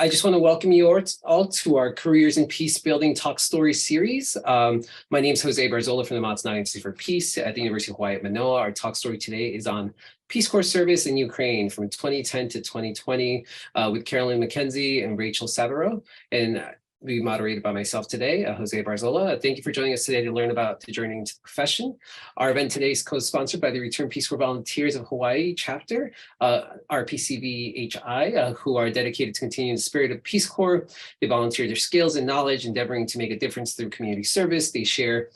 I just want to welcome you all to our Careers in Peacebuilding Talk Story series. My name is José Barzola from the Matsunaga Institute for Peace at the University of Hawaii at Manoa. Our talk story today is on Peace Corps service in Ukraine from 2010 to 2020 with Mackenzie and Rachel Savereux. And we moderated by myself today, José Barzola. Thank you for joining us today to learn about the journey into the profession. Our event today is co-sponsored by the Return Peace Corps Volunteers of Hawaii chapter, RPCVHI, who are dedicated to continuing the spirit of Peace Corps. They volunteer their skills and knowledge, endeavoring to make a difference through community service. They share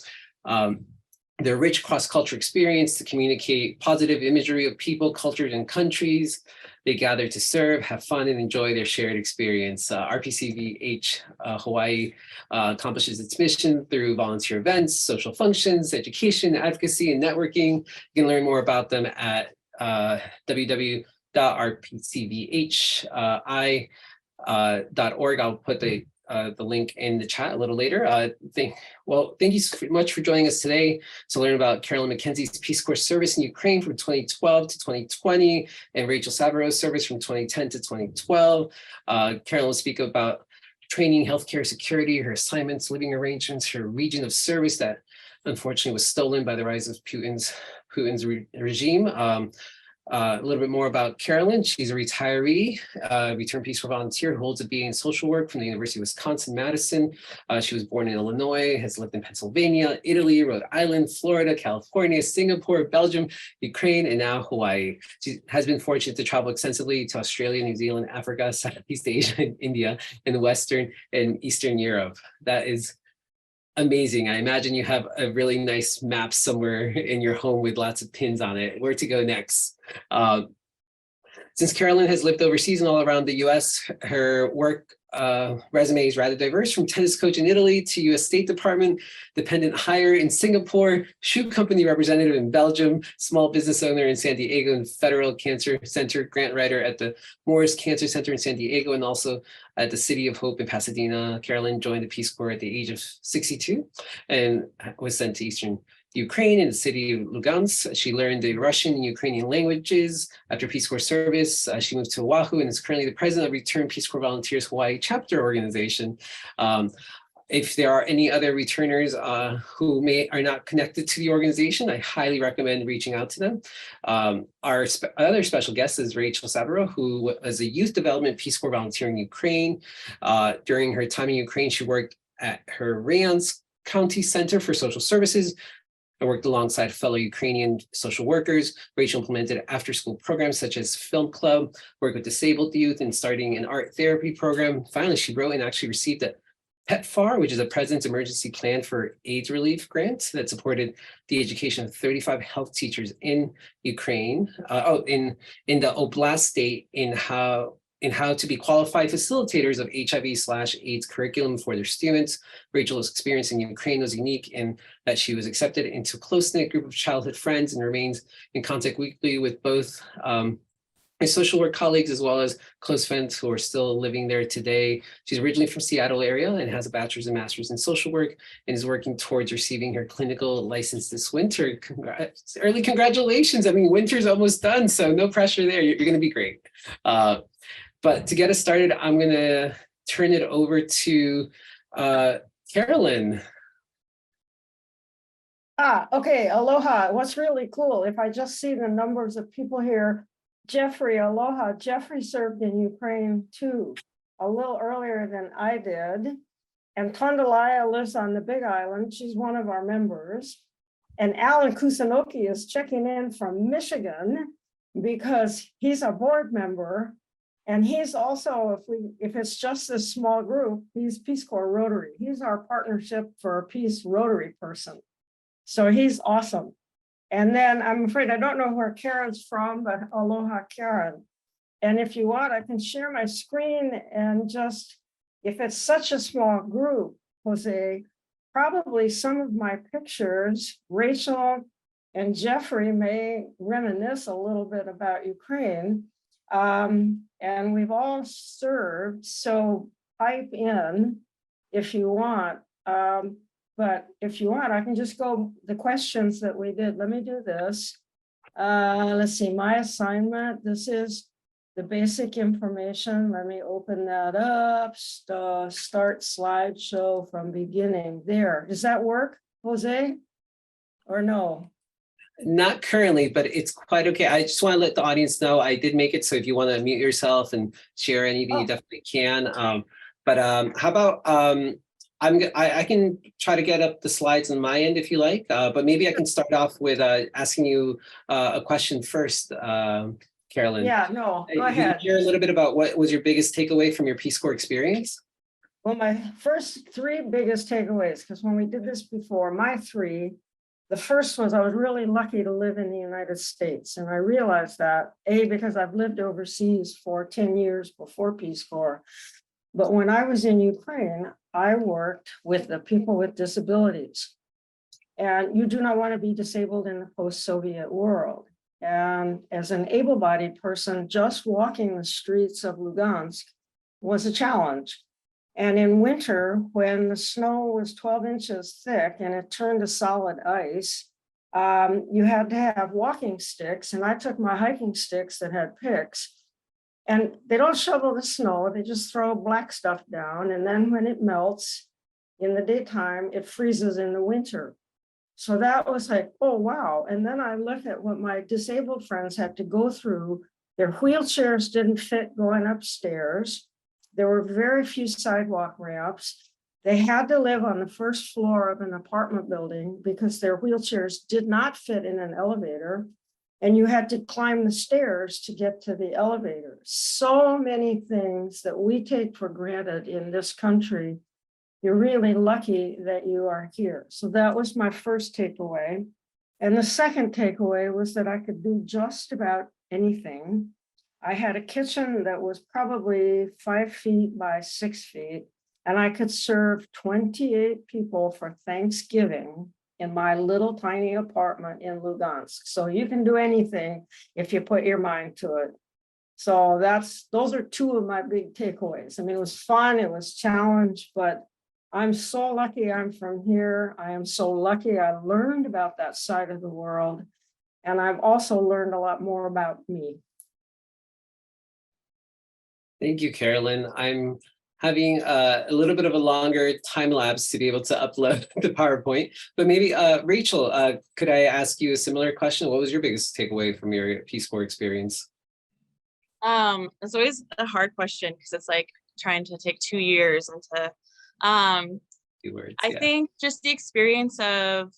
their rich cross-cultural experience to communicate positive imagery of people, cultures, and countries. They gather to serve, have fun, and enjoy their shared experience. RPCVH Hawaii accomplishes its mission through volunteer events, social functions, education, advocacy, and networking. You can learn more about them at www.rpcvhi.org. I'll put the link in the chat a little later. Thank you so much for joining us today to learn about Carolyn Mackenzie's Peace Corps service in Ukraine from 2012 to 2020 and Rachel Savereux's service from 2010 to 2012. Carolyn will speak about training, healthcare security, her assignments, living arrangements, her region of service that unfortunately was stolen by the rise of Putin's regime. A little bit more about Carolyn. She's a retiree, Return Peace Corps volunteer who holds a BA in social work from the University of Wisconsin-Madison. She was born in Illinois, has lived in Pennsylvania, Italy, Rhode Island, Florida, California, Singapore, Belgium, Ukraine, and now Hawaii. She has been fortunate to travel extensively to Australia, New Zealand, Africa, Southeast Asia, and India, and Western and Eastern Europe. That is amazing. I imagine you have a really nice map somewhere in your home with lots of pins on it. Where to go next? Since Carolyn has lived overseas and all around the US, her work resume is rather diverse, from tennis coach in Italy to US State Department, dependent hire in Singapore, shoe company representative in Belgium, small business owner in San Diego, and Federal Cancer Center grant writer at the Morris Cancer Center in San Diego, and also at the City of Hope in Pasadena. Carolyn joined the Peace Corps at the age of 62 and was sent to Eastern Ukraine in the city of Lugansk. She learned the Russian and Ukrainian languages. After Peace Corps service, she moved to Oahu and is currently the president of Return Peace Corps Volunteers Hawaii chapter organization. If there are any other returners who are not connected to the organization, I highly recommend reaching out to them. Our other special guest is Rachel Savereux, who was a youth development Peace Corps volunteer in Ukraine. During her time in Ukraine, she worked at her Rayons County Center for Social Services. I worked alongside fellow Ukrainian social workers. Rachel implemented after-school programs such as Film Club, worked with disabled youth, and starting an art therapy program. Finally, she wrote and actually received a PEPFAR, which is a President's Emergency Plan for AIDS Relief grant that supported the education of 35 health teachers in Ukraine, in the Oblast state, in how to be qualified facilitators of HIV/AIDS curriculum for their students. Rachel's experience in Ukraine was unique in that she was accepted into a close-knit group of childhood friends and remains in contact weekly with both my social work colleagues as well as close friends who are still living there today. She's originally from Seattle area and has a bachelor's and master's in social work and is working towards receiving her clinical license this winter. Early congratulations. I mean, winter's almost done, so no pressure there. You're going to be great. But to get us started, I'm going to turn it over to Carolyn. Okay, aloha. What's really cool, if I just see the numbers of people here, Jeffrey, aloha. Jeffrey served in Ukraine too, a little earlier than I did. And Tondalaya lives on the Big Island. She's one of our members. And Alan Kusanoki is checking in from Michigan because he's a board member. And he's also, if it's just a small group, he's Peace Corps Rotary. He's our partnership for Peace Rotary person. So he's awesome. And then I'm afraid I don't know where Karen's from, but aloha, Karen. And if you want, I can share my screen and just, if it's such a small group, Jose, probably some of my pictures, Rachel and Jeffrey may reminisce a little bit about Ukraine. And we've all served, so pipe in if you want. But if you want, I can just go the questions that we did. Let me do this. Let's see, my assignment. This is the basic information. Let me open that up. Start slideshow from beginning. There. Does that work, Jose? Or no? Not currently, but it's quite okay. I just want to let the audience know I did make it. So if you want to mute yourself and share anything, you definitely can. How about I can try to get up the slides on my end if you like, but maybe I can start off with asking you a question first, Carolyn. Yeah, no, go If you could ahead. share a little bit about what was your biggest takeaway from your Peace Corps experience? Well, my first three biggest takeaways, because when we did this before, the first was I was really lucky to live in the United States. And I realized that, A, because I've lived overseas for 10 years before Peace Corps. But when I was in Ukraine, I worked with the people with disabilities. And you do not want to be disabled in the post-Soviet world. And as an able-bodied person, just walking the streets of Lugansk was a challenge. And in winter, when the snow was 12 inches thick and it turned to solid ice, you had to have walking sticks. And I took my hiking sticks that had picks, and they don't shovel the snow, they just throw black stuff down. And then when it melts in the daytime, it freezes in the winter. So that was like, oh, wow. And then I looked at what my disabled friends had to go through. Their wheelchairs didn't fit going upstairs. There were very few sidewalk ramps. They had to live on the first floor of an apartment building because their wheelchairs did not fit in an elevator. And you had to climb the stairs to get to the elevator. So many things that we take for granted in this country. You're really lucky that you are here. So that was my first takeaway. And the second takeaway was that I could do just about anything. I had a kitchen that was probably 5 feet by 6 feet, and I could serve 28 people for Thanksgiving in my little tiny apartment in Lugansk. So you can do anything if you put your mind to it. So those are two of my big takeaways. I mean, it was fun, it was challenge, but I'm so lucky I'm from here. I am so lucky I learned about that side of the world. And I've also learned a lot more about me. Thank you, Carolyn. I'm having a little bit of a longer time lapse to be able to upload the PowerPoint, but maybe Rachel, could I ask you a similar question? What was your biggest takeaway from your Peace Corps experience? It's always a hard question because it's like trying to take 2 years into, 2 words, I think just the experience of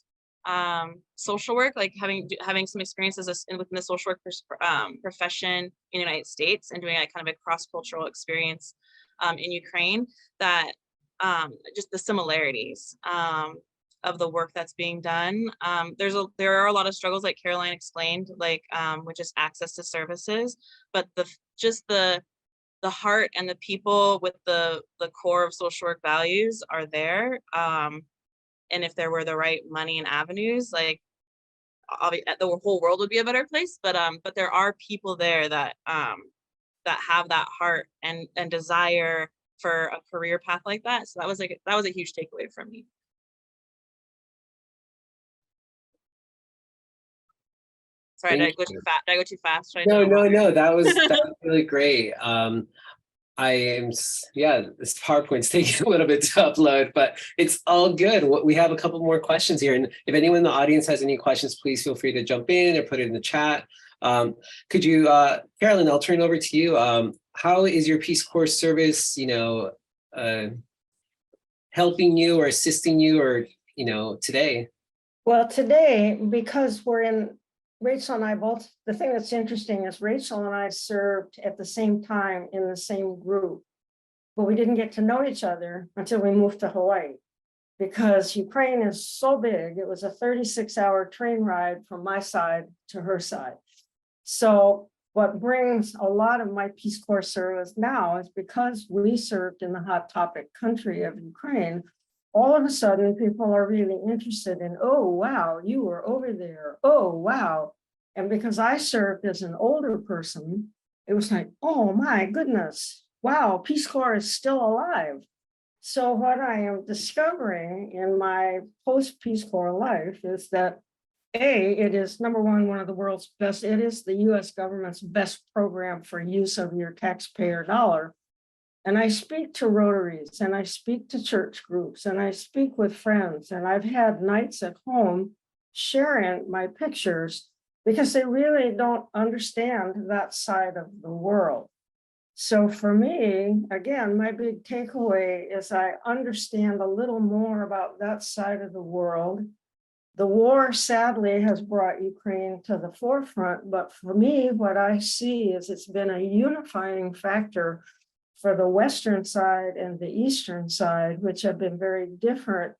social work, like having some experiences within the social work profession in the United States and doing like kind of a cross-cultural experience in Ukraine, that just the similarities of the work that's being done. There are a lot of struggles, like Caroline explained, like with just access to services, but the heart and the people with the core of social work values are there. And if there were the right money and avenues, like the whole world would be a better place. But there are people there that have that heart and desire for a career path like that. So that was a huge takeaway from me. Sorry, did I go too fast? Did I go too fast? No, that was really great. This PowerPoint's taking a little bit to upload, but it's all good. We have a couple more questions here. And if anyone in the audience has any questions, please feel free to jump in or put it in the chat. Could you, Carolyn, I'll turn it over to you. How is your Peace Corps service, helping you or assisting you or, today? Well, today, because Rachel and I both, the thing that's interesting is Rachel and I served at the same time in the same group, but we didn't get to know each other until we moved to Hawaii because Ukraine is so big. It was a 36-hour train ride from my side to her side. So what brings a lot of my Peace Corps service now is because we served in the hot topic country of Ukraine. All of a sudden, people are really interested in, oh, wow, you were over there. Oh, wow. And because I served as an older person, it was like, oh, my goodness, wow, Peace Corps is still alive. So what I am discovering in my post-Peace Corps life is that it is number one of the world's best. It is the US government's best program for use of your taxpayer dollar. And I speak to Rotaries and I speak to church groups and I speak with friends. And I've had nights at home sharing my pictures because they really don't understand that side of the world. So for me, again, my big takeaway is I understand a little more about that side of the world. The war, sadly, has brought Ukraine to the forefront, but for me, what I see is it's been a unifying factor for the Western side and the Eastern side, which have been very different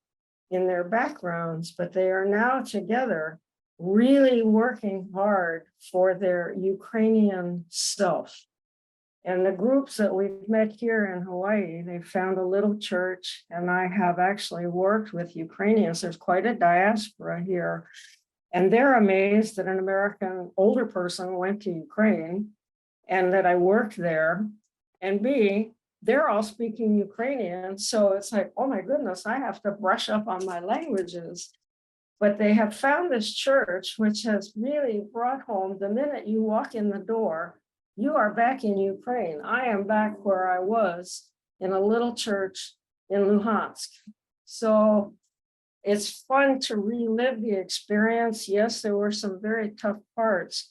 in their backgrounds, but they are now together really working hard for their Ukrainian self. And the groups that we've met here in Hawaii, they found a little church, and I have actually worked with Ukrainians. There's quite a diaspora here, and they're amazed that an American older person went to Ukraine and that I worked there. And B, they're all speaking Ukrainian. So it's like, oh my goodness, I have to brush up on my languages. But they have found this church, which has really brought home the minute you walk in the door, you are back in Ukraine. I am back where I was in a little church in Lugansk. So it's fun to relive the experience. Yes, there were some very tough parts,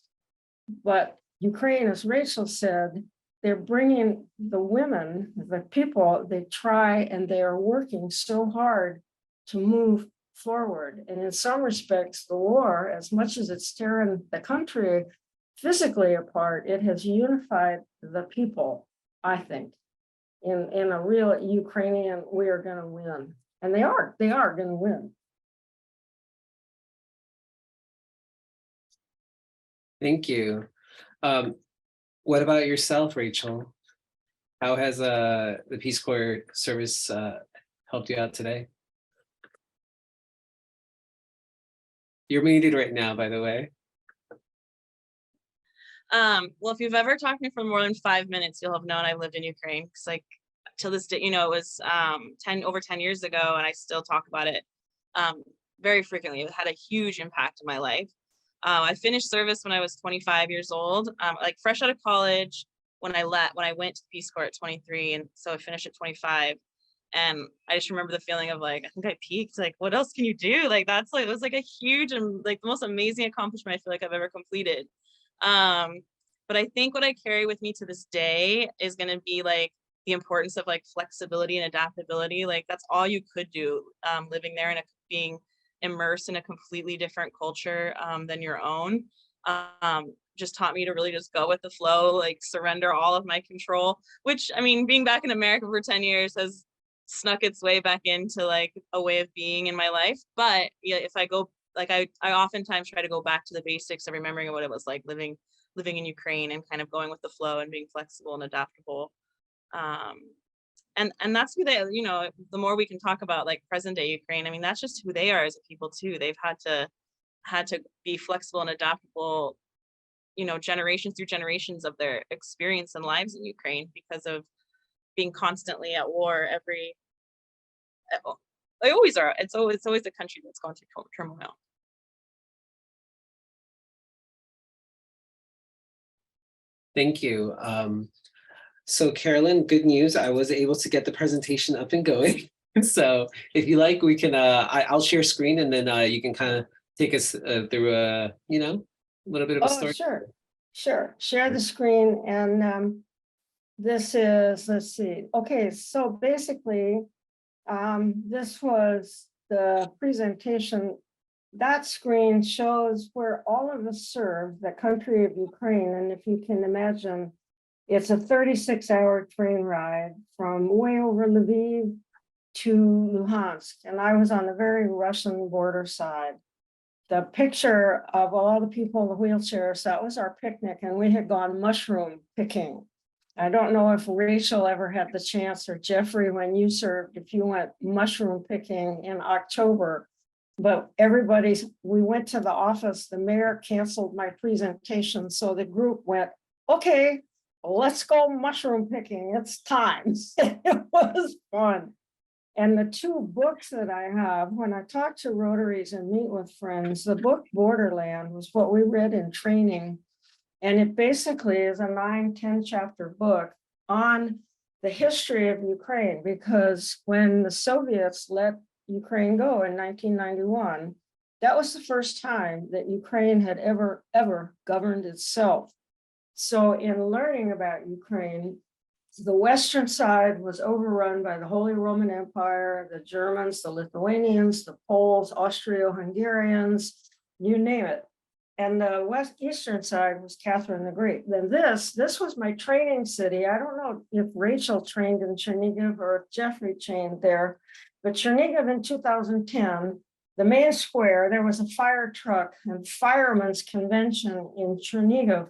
but Ukraine, as Rachel said, they're bringing the women, the people, they try and they are working so hard to move forward. And in some respects, the war, as much as it's tearing the country physically apart, it has unified the people, I think, in a real Ukrainian, we are going to win. And they are going to win. Thank you. What about yourself, Rachel? How has the Peace Corps service helped you out today? You're muted right now, by the way. Well, if you've ever talked to me for more than 5 minutes, you'll have known I've lived in Ukraine. Because like till this day, you know, it was over 10 years ago, and I still talk about it very frequently. It had a huge impact in my life. I finished service when I was 25 years old, like fresh out of college when I went to Peace Corps at 23, and so I finished at 25. And I just remember the feeling of like, I think I peaked. Like, what else can you do? Like, that's like, it was like a huge and like the most amazing accomplishment I feel like I've ever completed. But I think what I carry with me to this day is going to be like the importance of like flexibility and adaptability. Like that's all you could do living there and being immersed in a completely different culture than your own. Just taught me to really just go with the flow, like surrender all of my control, which I mean, being back in America for 10 years has snuck its way back into like a way of being in my life. But yeah, if I go, like I oftentimes try to go back to the basics of remembering what it was like living in Ukraine and kind of going with the flow and being flexible and adaptable. And that's who they, you know, the more we can talk about like present day Ukraine, I mean, that's just who they are as a people too. They've had to be flexible and adaptable, you know, generations through generations of their experience and lives in Ukraine because of being constantly at war they always are. It's always the country that's going through turmoil. Thank you. So Carolyn, good news. I was able to get the presentation up and going. So if you like, we can, I'll share screen and then you can kind of take us through, you know, a little bit of a story. Sure. Share the screen. And this is, let's see. Okay, so basically, this was the presentation. That screen shows where all of us serve, the country of Ukraine. And if you can imagine, it's a 36-hour train ride from way over Lviv to Luhansk. And I was on the very Russian border side. The picture of all the people in the wheelchairs, that was our picnic, and we had gone mushroom picking. I don't know if Rachel ever had the chance, or Jeffrey, when you served, if you went mushroom picking in October, but we went to the office, the mayor canceled my presentation. So the group went, okay, let's go mushroom picking. It's time. It was fun. And the two books that I have, when I talk to Rotaries and meet with friends, the book Borderland was what we read in training. And it basically is a 9-10 chapter book on the history of Ukraine, because when the Soviets let Ukraine go in 1991, that was the first time that Ukraine had ever governed itself. So in learning about Ukraine, the Western side was overrun by the Holy Roman Empire, the Germans, the Lithuanians, the Poles, Austro-Hungarians, you name it. And the Eastern side was Catherine the Great. Then this was my training city. I don't know if Rachel trained in Chernihiv or if Jeffrey trained there, but Chernihiv in 2010, the main square, there was a fire truck and firemen's convention in Chernihiv.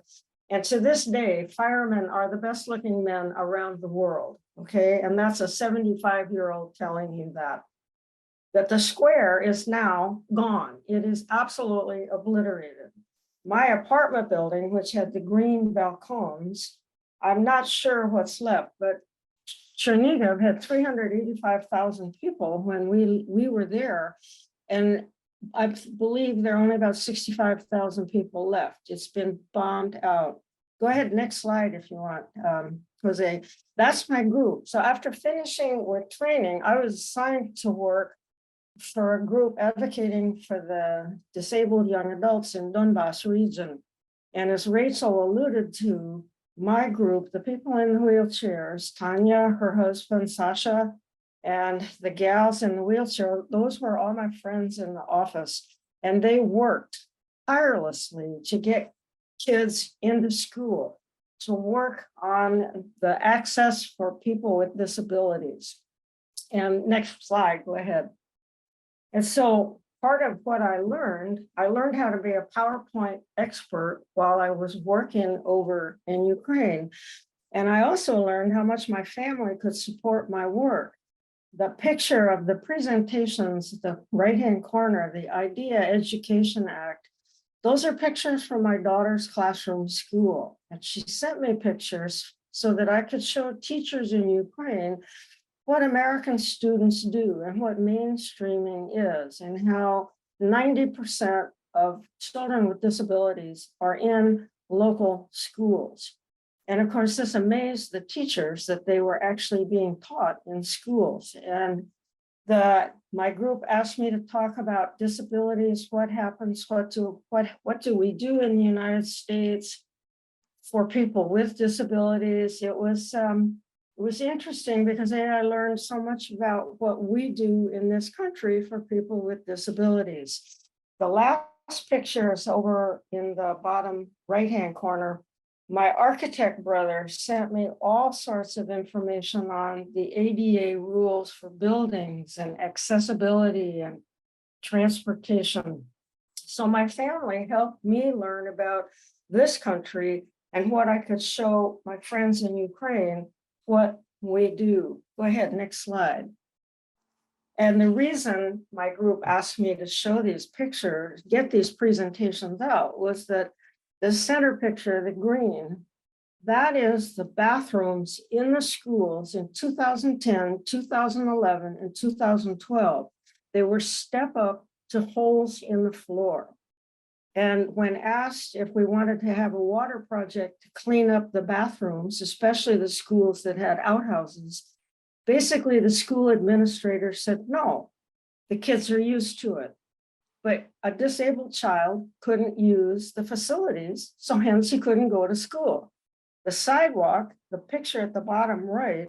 And to this day, firemen are the best looking men around the world, okay? And that's a 75-year-old telling you that the square is now gone. It is absolutely obliterated. My apartment building, which had the green balcons, I'm not sure what's left, but Chernihiv had 385,000 people when we were there. And I believe there are only about 65,000 people left. It's been bombed out. Go ahead, next slide if you want, Jose. That's my group. So after finishing with training, I was assigned to work for a group advocating for the disabled young adults in Donbas region. And as Rachel alluded to, my group, the people in the wheelchairs, Tanya, her husband, Sasha, and the gals in the wheelchair, those were all my friends in the office. And they worked tirelessly to get kids into school, to work on the access for people with disabilities. And next slide, go ahead. And so part of what I learned how to be a PowerPoint expert while I was working over in Ukraine. And I also learned how much my family could support my work. The picture of the presentations, the right-hand corner, the IDEA Education Act, those are pictures from my daughter's classroom school. And she sent me pictures so that I could show teachers in Ukraine what American students do and what mainstreaming is, and how 90% of children with disabilities are in local schools. And of course, this amazed the teachers that they were actually being taught in schools. And my group asked me to talk about disabilities, what happens, what do we do in the United States for people with disabilities. It was interesting because I learned so much about what we do in this country for people with disabilities. The last picture is over in the bottom right-hand corner. My architect brother sent me all sorts of information on the ADA rules for buildings and accessibility and transportation. So my family helped me learn about this country and what I could show my friends in Ukraine what we do. Go ahead, next slide. And the reason my group asked me to show these pictures, get these presentations out, was that the center picture, the green, that is the bathrooms in the schools in 2010, 2011, and 2012. They were step up to holes in the floor. And when asked if we wanted to have a water project to clean up the bathrooms, especially the schools that had outhouses, basically the school administrator said, no, the kids are used to it. But a disabled child couldn't use the facilities, so hence he couldn't go to school. The sidewalk, the picture at the bottom right,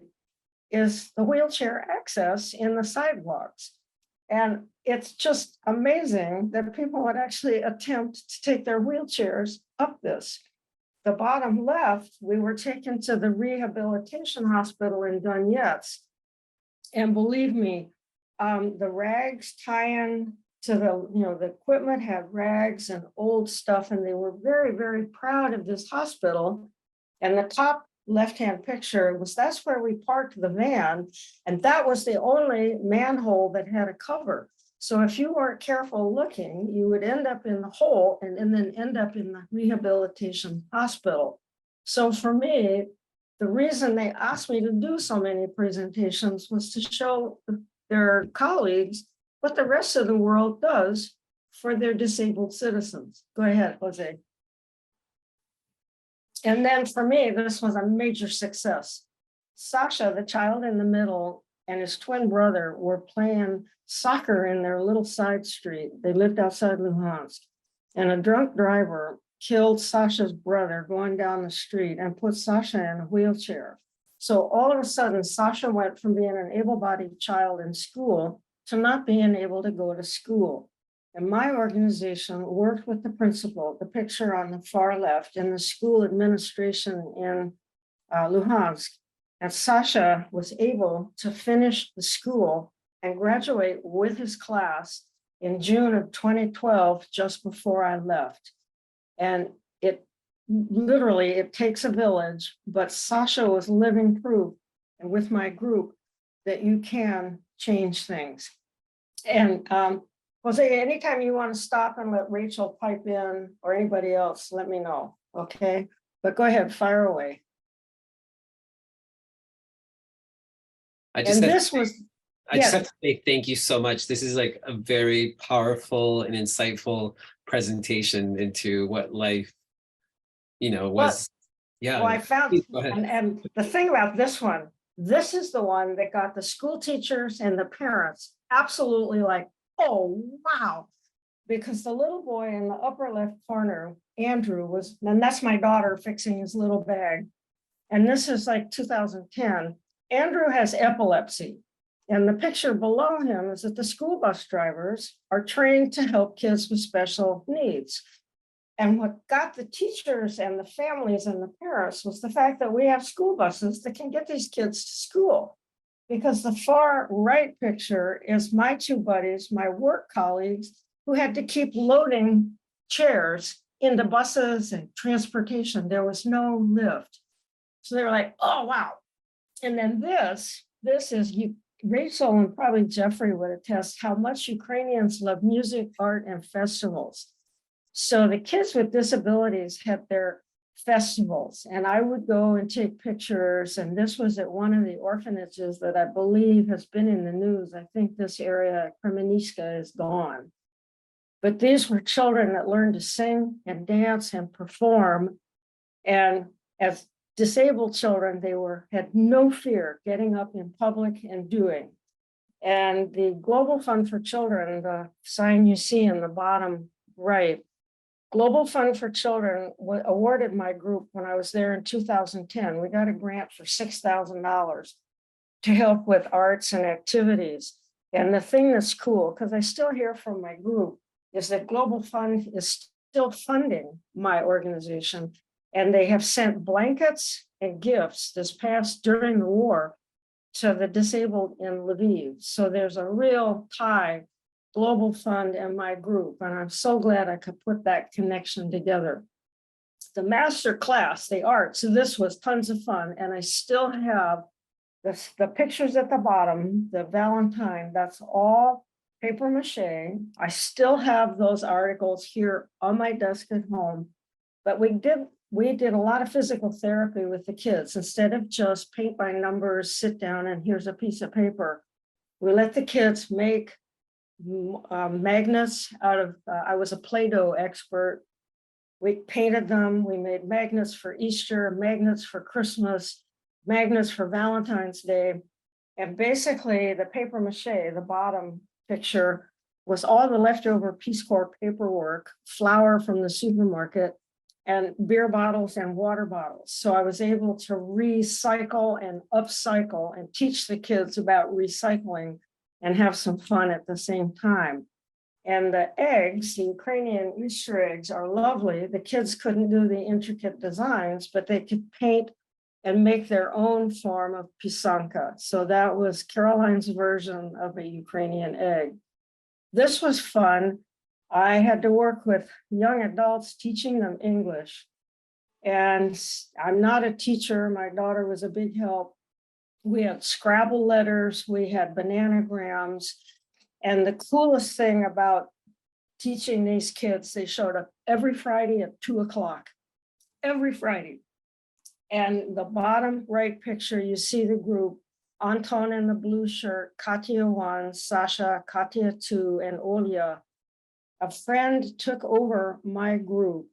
is the wheelchair access in the sidewalks. And it's just amazing that people would actually attempt to take their wheelchairs up this. The bottom left, we were taken to the rehabilitation hospital in Donetsk. And believe me, the rags tie-in to the equipment had rags and old stuff, and they were very, very proud of this hospital. And the top left-hand picture that's where we parked the van, and that was the only manhole that had a cover. So if you weren't careful looking, you would end up in the hole and then end up in the rehabilitation hospital. So for me, the reason they asked me to do so many presentations was to show the their colleagues what the rest of the world does for their disabled citizens. Go ahead, Jose. And then for me, this was a major success. Sasha, the child in the middle, and his twin brother were playing soccer in their little side street. They lived outside Luhansk. And a drunk driver killed Sasha's brother going down the street and put Sasha in a wheelchair. So all of a sudden, Sasha went from being an able-bodied child in school to not being able to go to school. And my organization worked with the principal, the picture on the far left, and the school administration in Luhansk. And Sasha was able to finish the school and graduate with his class in June of 2012, just before I left. And it literally, it takes a village, but Sasha was living proof, and with my group, that you can change things. And Jose, anytime you want to stop and let Rachel pipe in or anybody else, let me know, okay? But go ahead, fire away. I just And have, this was, I just have to say thank you so much. This is like a very powerful and insightful presentation into what life, was. Yeah. well, I found, Please go ahead. and the thing about this one, this is the one that got the school teachers and the parents absolutely like, oh, wow. Because the little boy in the upper left corner, Andrew, was, and that's my daughter fixing his little bag. And this is like 2010. Andrew has epilepsy. And the picture below him is that the school bus drivers are trained to help kids with special needs. And what got the teachers and the families and the parents was the fact that we have school buses that can get these kids to school. Because the far right picture is my two buddies, my work colleagues, who had to keep loading chairs into buses and transportation. There was no lift. So they were like, oh, wow. And then this is you. Rachel and probably Jeffrey would attest how much Ukrainians love music, art, and festivals. So the kids with disabilities had their festivals, and I would go and take pictures. And this was at one of the orphanages that I believe has been in the news. I think this area, Kremenishka, is gone. But these were children that learned to sing and dance and perform. And as disabled children, they had no fear getting up in public and doing. And the Global Fund for Children, the sign you see in the bottom right, Global Fund for Children awarded my group when I was there in 2010. We got a grant for $6,000 to help with arts and activities. And the thing that's cool, because I still hear from my group, is that Global Fund is still funding my organization. And they have sent blankets and gifts during the war to the disabled in Lviv. So there's a real tie, Global Fund and my group. And I'm so glad I could put that connection together. The master class, the art, so this was tons of fun. And I still have the pictures at the bottom, the Valentine, that's all paper mache. I still have those articles here on my desk at home. But we did a lot of physical therapy with the kids. Instead of just paint by numbers, sit down and here's a piece of paper. We let the kids make magnets out of, I was a Play-Doh expert. We painted them, we made magnets for Easter, magnets for Christmas, magnets for Valentine's Day. And basically the paper mache, the bottom picture, was all the leftover Peace Corps paperwork, flour from the supermarket, and beer bottles and water bottles. So I was able to recycle and upcycle and teach the kids about recycling and have some fun at the same time. And the eggs, the Ukrainian Easter eggs, are lovely. The kids couldn't do the intricate designs, but they could paint and make their own form of pisanka. So that was Caroline's version of a Ukrainian egg. This was fun. I had to work with young adults teaching them English. And I'm not a teacher. My daughter was a big help. We had Scrabble letters, we had bananagrams. And the coolest thing about teaching these kids, they showed up every Friday at 2:00, every Friday. And the bottom right picture, you see the group. Anton in the blue shirt, Katya 1, Sasha, Katya 2, and Olya. A friend took over my group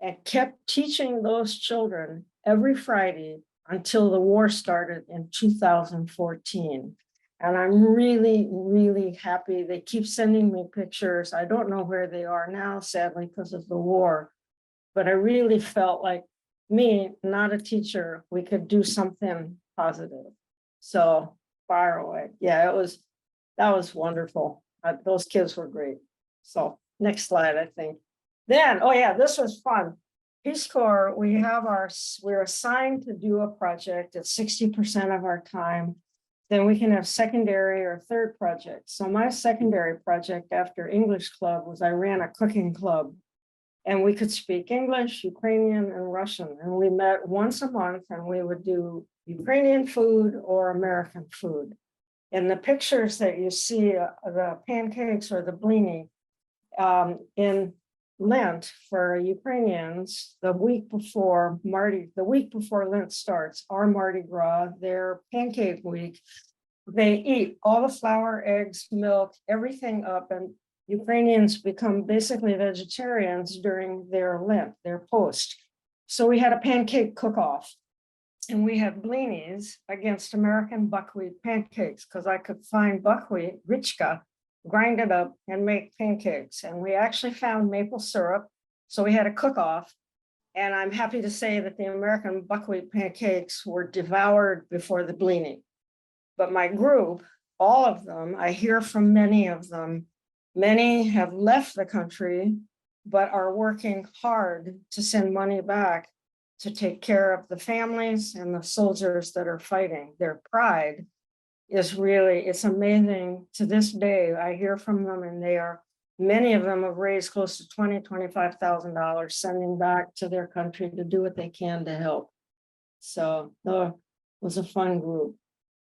and kept teaching those children every Friday until the war started in 2014. And I'm really, really happy. They keep sending me pictures. I don't know where they are now, sadly, because of the war. But I really felt like me, not a teacher, we could do something positive. So far away. Yeah, that was wonderful. Those kids were great. So next slide, I think. Then, oh yeah, this was fun. Peace Corps, we're assigned to do a project at 60% of our time. Then we can have secondary or third projects. So my secondary project after English club was I ran a cooking club. And we could speak English, Ukrainian, and Russian. And we met once a month and we would do Ukrainian food or American food. In the pictures that you see, the pancakes or the blini, in Lent for Ukrainians, the week before Lent starts, our Mardi Gras, their pancake week, they eat all the flour, eggs, milk, everything up, and Ukrainians become basically vegetarians during their Lent, their post. So we had a pancake cook-off, and we had blinis against American buckwheat pancakes because I could find buckwheat, Richka, grind it up and make pancakes. And we actually found maple syrup. So we had a cook-off. And I'm happy to say that the American buckwheat pancakes were devoured before the blini. But my group, all of them, I hear from many of them, many have left the country, but are working hard to send money back to take care of the families and the soldiers that are fighting. Their pride is really, it's amazing. To this day, I hear from them and many of them have raised close to $25,000 sending back to their country to do what they can to help. So it was a fun group.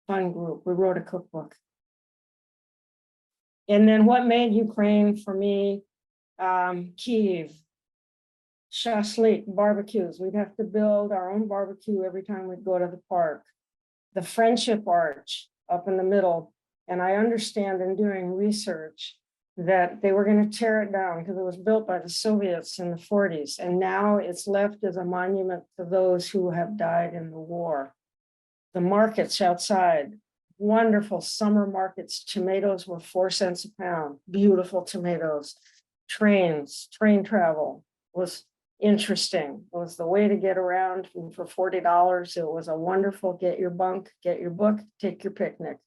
We wrote a cookbook. And then what made Ukraine for me, Kyiv, shashlik, barbecues. We'd have to build our own barbecue every time we'd go to the park. The Friendship Arch up in the middle. And I understand in doing research that they were going to tear it down because it was built by the Soviets in the 40s. And now it's left as a monument to those who have died in the war. The markets outside, wonderful summer markets. Tomatoes were 4 cents a pound, beautiful tomatoes. Train travel was interesting. It was the way to get around for $40. It was a wonderful, get your bunk, get your book, take your picnic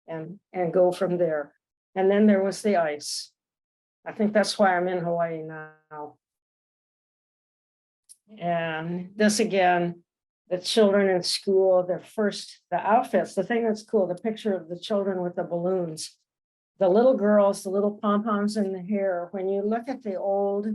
and go from there. And then there was the ice. I think that's why I'm in Hawaii now. And this again, the children in school, the outfits, the thing that's cool, the picture of the children with the balloons, the little girls, the little pom-poms in the hair. When you look at the old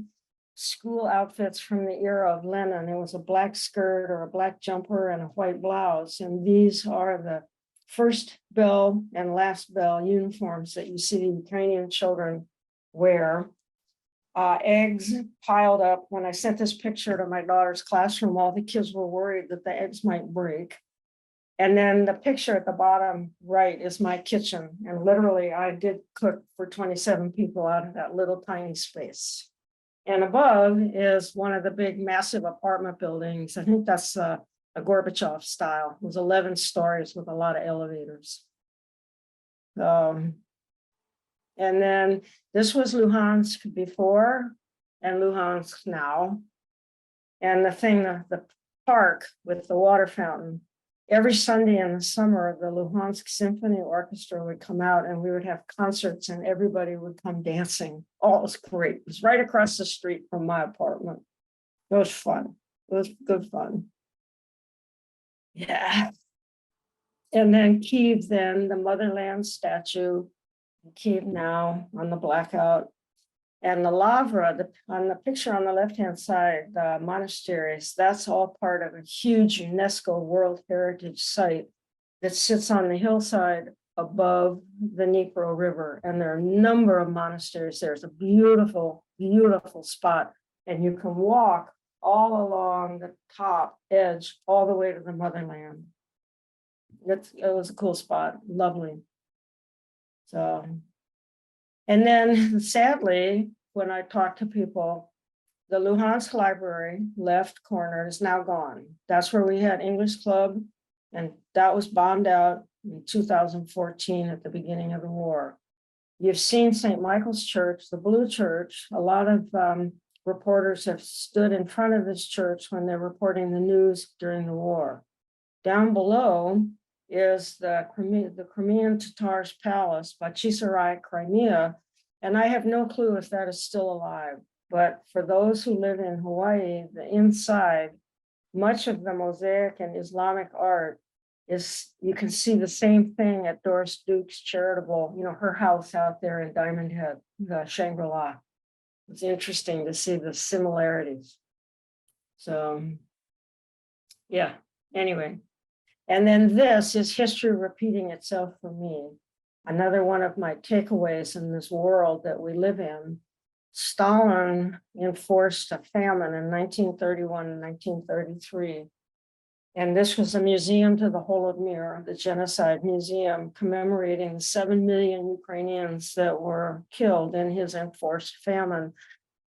school outfits from the era of Lenin, it was a black skirt or a black jumper and a white blouse. And these are the first bell and last bell uniforms that you see the Ukrainian children wear. Eggs piled up. When I sent this picture to my daughter's classroom, all the kids were worried that the eggs might break. And then the picture at the bottom right is my kitchen. And literally I did cook for 27 people out of that little tiny space. And above is one of the big massive apartment buildings. I think that's a Gorbachev style. It was 11 stories with a lot of elevators. And then this was Luhansk before and Luhansk now. And the park with the water fountain, every Sunday in the summer, the Luhansk Symphony Orchestra would come out and we would have concerts and everybody would come dancing. Oh, it was great. It was right across the street from my apartment. It was fun. It was good fun. Yeah. And then Kyiv, then the motherland statue, Kyiv now on the blackout. And the Lavra, on the picture on the left-hand side, the monasteries, that's all part of a huge UNESCO World Heritage Site that sits on the hillside above the Dnipro River. And there are a number of monasteries. There's a beautiful, beautiful spot. And you can walk all along the top edge, all the way to the motherland. It was a cool spot, lovely. So, and then sadly, when I talk to people, the Luhansk library, left corner, is now gone. That's where we had English club, and that was bombed out in 2014 at the beginning of the war. You've seen St. Michael's Church, the Blue Church. A lot of reporters have stood in front of this church when they're reporting the news during the war. Down below is the Crimean Tatars Palace, Bachchisarai, Crimea, and I have no clue if that is still alive. But for those who live in Hawaii, the inside, much of the mosaic and Islamic art is, you can see the same thing at Doris Duke's charitable, her house out there in Diamond Head, the Shangri-La. It's interesting to see the similarities. So, yeah, anyway. And then this is history repeating itself for me. Another one of my takeaways in this world that we live in. Stalin enforced a famine in 1931 and 1933. And this was a museum to the Holodomor, the genocide museum, commemorating the 7 million Ukrainians that were killed in his enforced famine.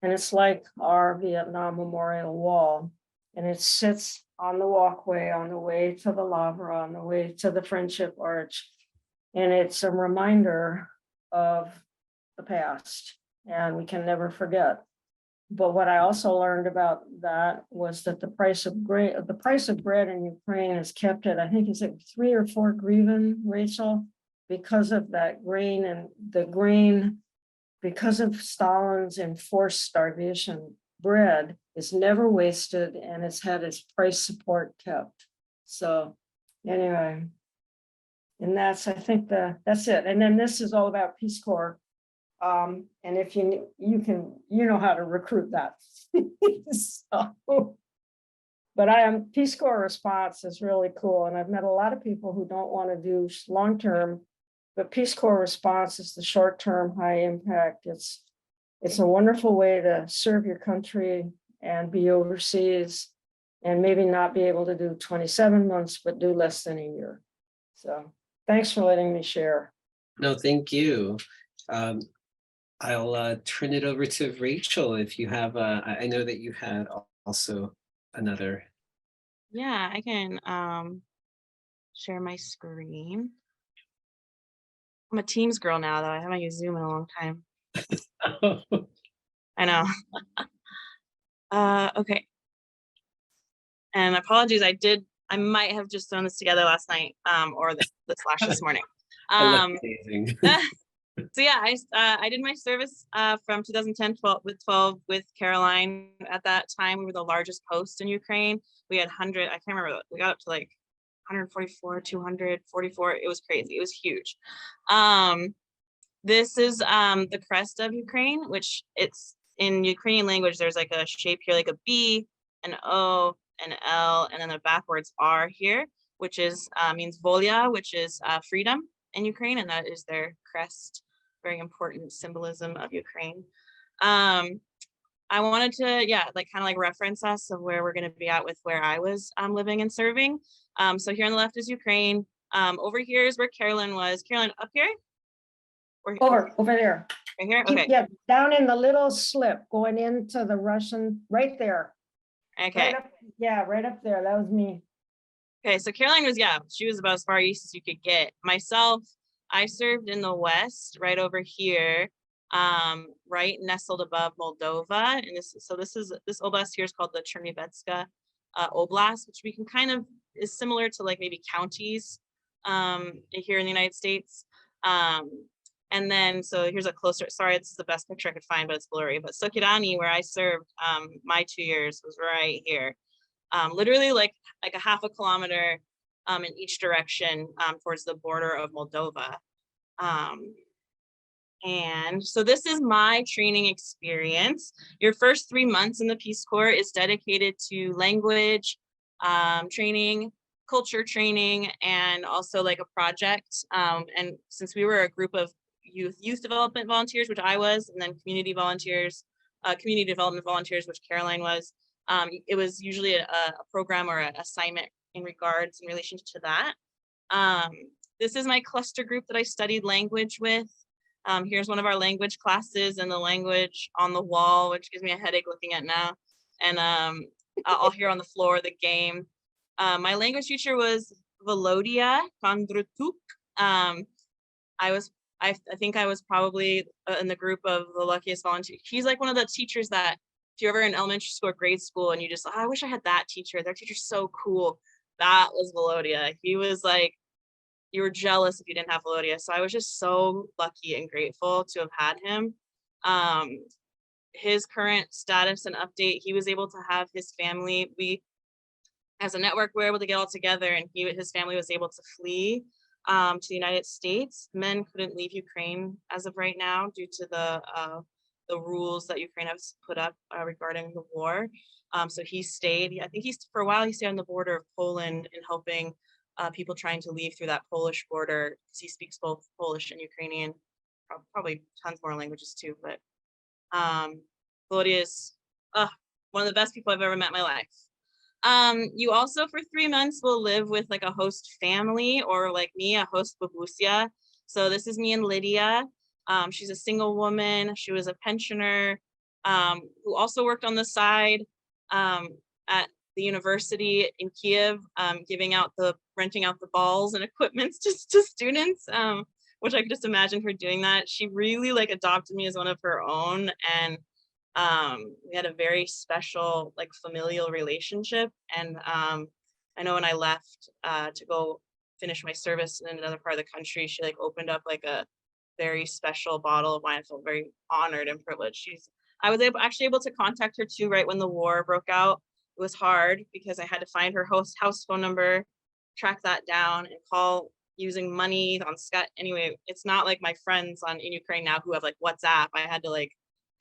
And it's like our Vietnam Memorial Wall. And it sits on the walkway, on the way to the Lavra, on the way to the Friendship Arch. And it's a reminder of the past, and we can never forget. But what I also learned about that was that the price of bread in Ukraine is kept at, I think, is it 3 or 4 hryvnia, Rachel, because of that grain, and the grain, because of Stalin's enforced starvation, bread is never wasted, and it's had its price support kept. So anyway, and that's, I think that's it. And then this is all about Peace Corps. And if you know how to recruit that. So, but Peace Corps response is really cool. And I've met a lot of people who don't want to do long-term, but Peace Corps response is the short-term, high impact. It's a wonderful way to serve your country and be overseas and maybe not be able to do 27 months, but do less than a year. So thanks for letting me share. No, thank you. I'll turn it over to Rachel if you have, I know that you had also another. Yeah, I can share my screen. I'm a Teams girl now, though. I haven't used Zoom in a long time. I know. Okay. And apologies, I might have just thrown this together last night, or this morning. Amazing. So yeah, I did my service from 2010 with Caroline. At that time, we were the largest post in Ukraine. We had I can't remember, we got up to like 144, 244. It was crazy. It was huge. This is the crest of Ukraine, which it's in Ukrainian language. There's like a shape here, like a B, an O, an L, and then a backwards R here, which is means Volya, which is freedom in Ukraine, and that is their crest. Very important symbolism of Ukraine. I wanted to, kind of reference us of where we're going to be at with where I was living and serving. So here on the left is Ukraine. Over here is where Carolyn was. Carolyn, up here? Over there. Right here? Okay. Yeah, down in the little slip going into the Russian, right there. Okay. Right up there. That was me. Okay, so Caroline was, she was about as far east as you could get. Myself, I served in the west, right over here, right nestled above Moldova. And this oblast here is called the Chernivtska Oblast, which we can kind of is similar to like maybe counties here in the United States. And then, so here's a closer, sorry, this is the best picture I could find, but it's blurry. But Sokirani, where I served my 2 years, was right here. Literally like a half a kilometer in each direction towards the border of Moldova. And so this is my training experience. Your first 3 months in the Peace Corps is dedicated to language training, culture training, and also like a project. And since we were a group of youth development volunteers, which I was, and then community development volunteers, which Caroline was, it was usually a program or an assignment in relation to that. This is my cluster group that I studied language with. Here's one of our language classes and the language on the wall, which gives me a headache looking at now. And I'll hear on the floor the game. My language teacher was Volodya Kondrutuk. I think I was probably in the group of the luckiest volunteer. He's like one of the teachers that if you're ever in elementary school or grade school and you just, oh, I wish I had that teacher. Their teacher's so cool. That was Volodya. He was like, you were jealous if you didn't have Volodya. So I was just so lucky and grateful to have had him. His current status and update, he was able to have his family. We, as a network, were able to get all together, and his family was able to flee to the United States. Men couldn't leave Ukraine as of right now due to the rules that Ukraine has put up regarding the war. So he stayed. I think for a while he stayed on the border of Poland and helping people trying to leave through that Polish border, because he speaks both Polish and Ukrainian, probably tons more languages too. But Volodya is one of the best people I've ever met in my life. You also for 3 months will live with like a host family, or like me, a host babusia. So this is me and Lydia. She's a single woman. She was a pensioner who also worked on the side at the university in Kiev, renting out the balls and equipments to students, which I could just imagine her doing that. She really like adopted me as one of her own, and we had a very special like familial relationship. And I know when I left to go finish my service in another part of the country, she like opened up like a very special bottle of wine. I felt very honored and privileged. I was actually able to contact her too right when the war broke out. It was hard because I had to find her house phone number, track that down, and call using money on Skype. Anyway, it's not like my friends in Ukraine now who have like WhatsApp. I had to like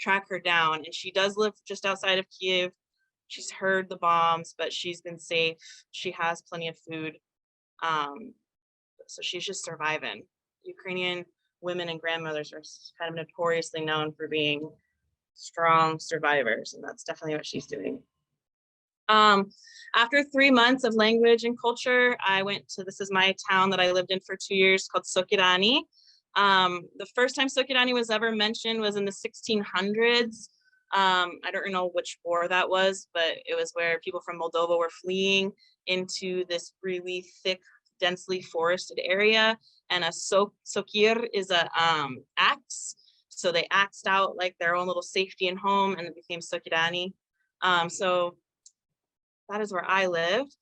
track her down, and she does live just outside of Kiev. She's heard the bombs, but she's been safe. She has plenty of food. So she's just surviving. Ukrainian women and grandmothers are kind of notoriously known for being strong survivors, and that's definitely what she's doing. After 3 months of language and culture, I went to, this is my town that I lived in for 2 years, called Sokirani. The first time Sokirani was ever mentioned was in the 1600s. I don't know which war that was, but it was where people from Moldova were fleeing into this really thick, densely forested area. And a sokir is a axe. So they axed out like their own little safety and home, and it became Sokirani. So that is where I lived.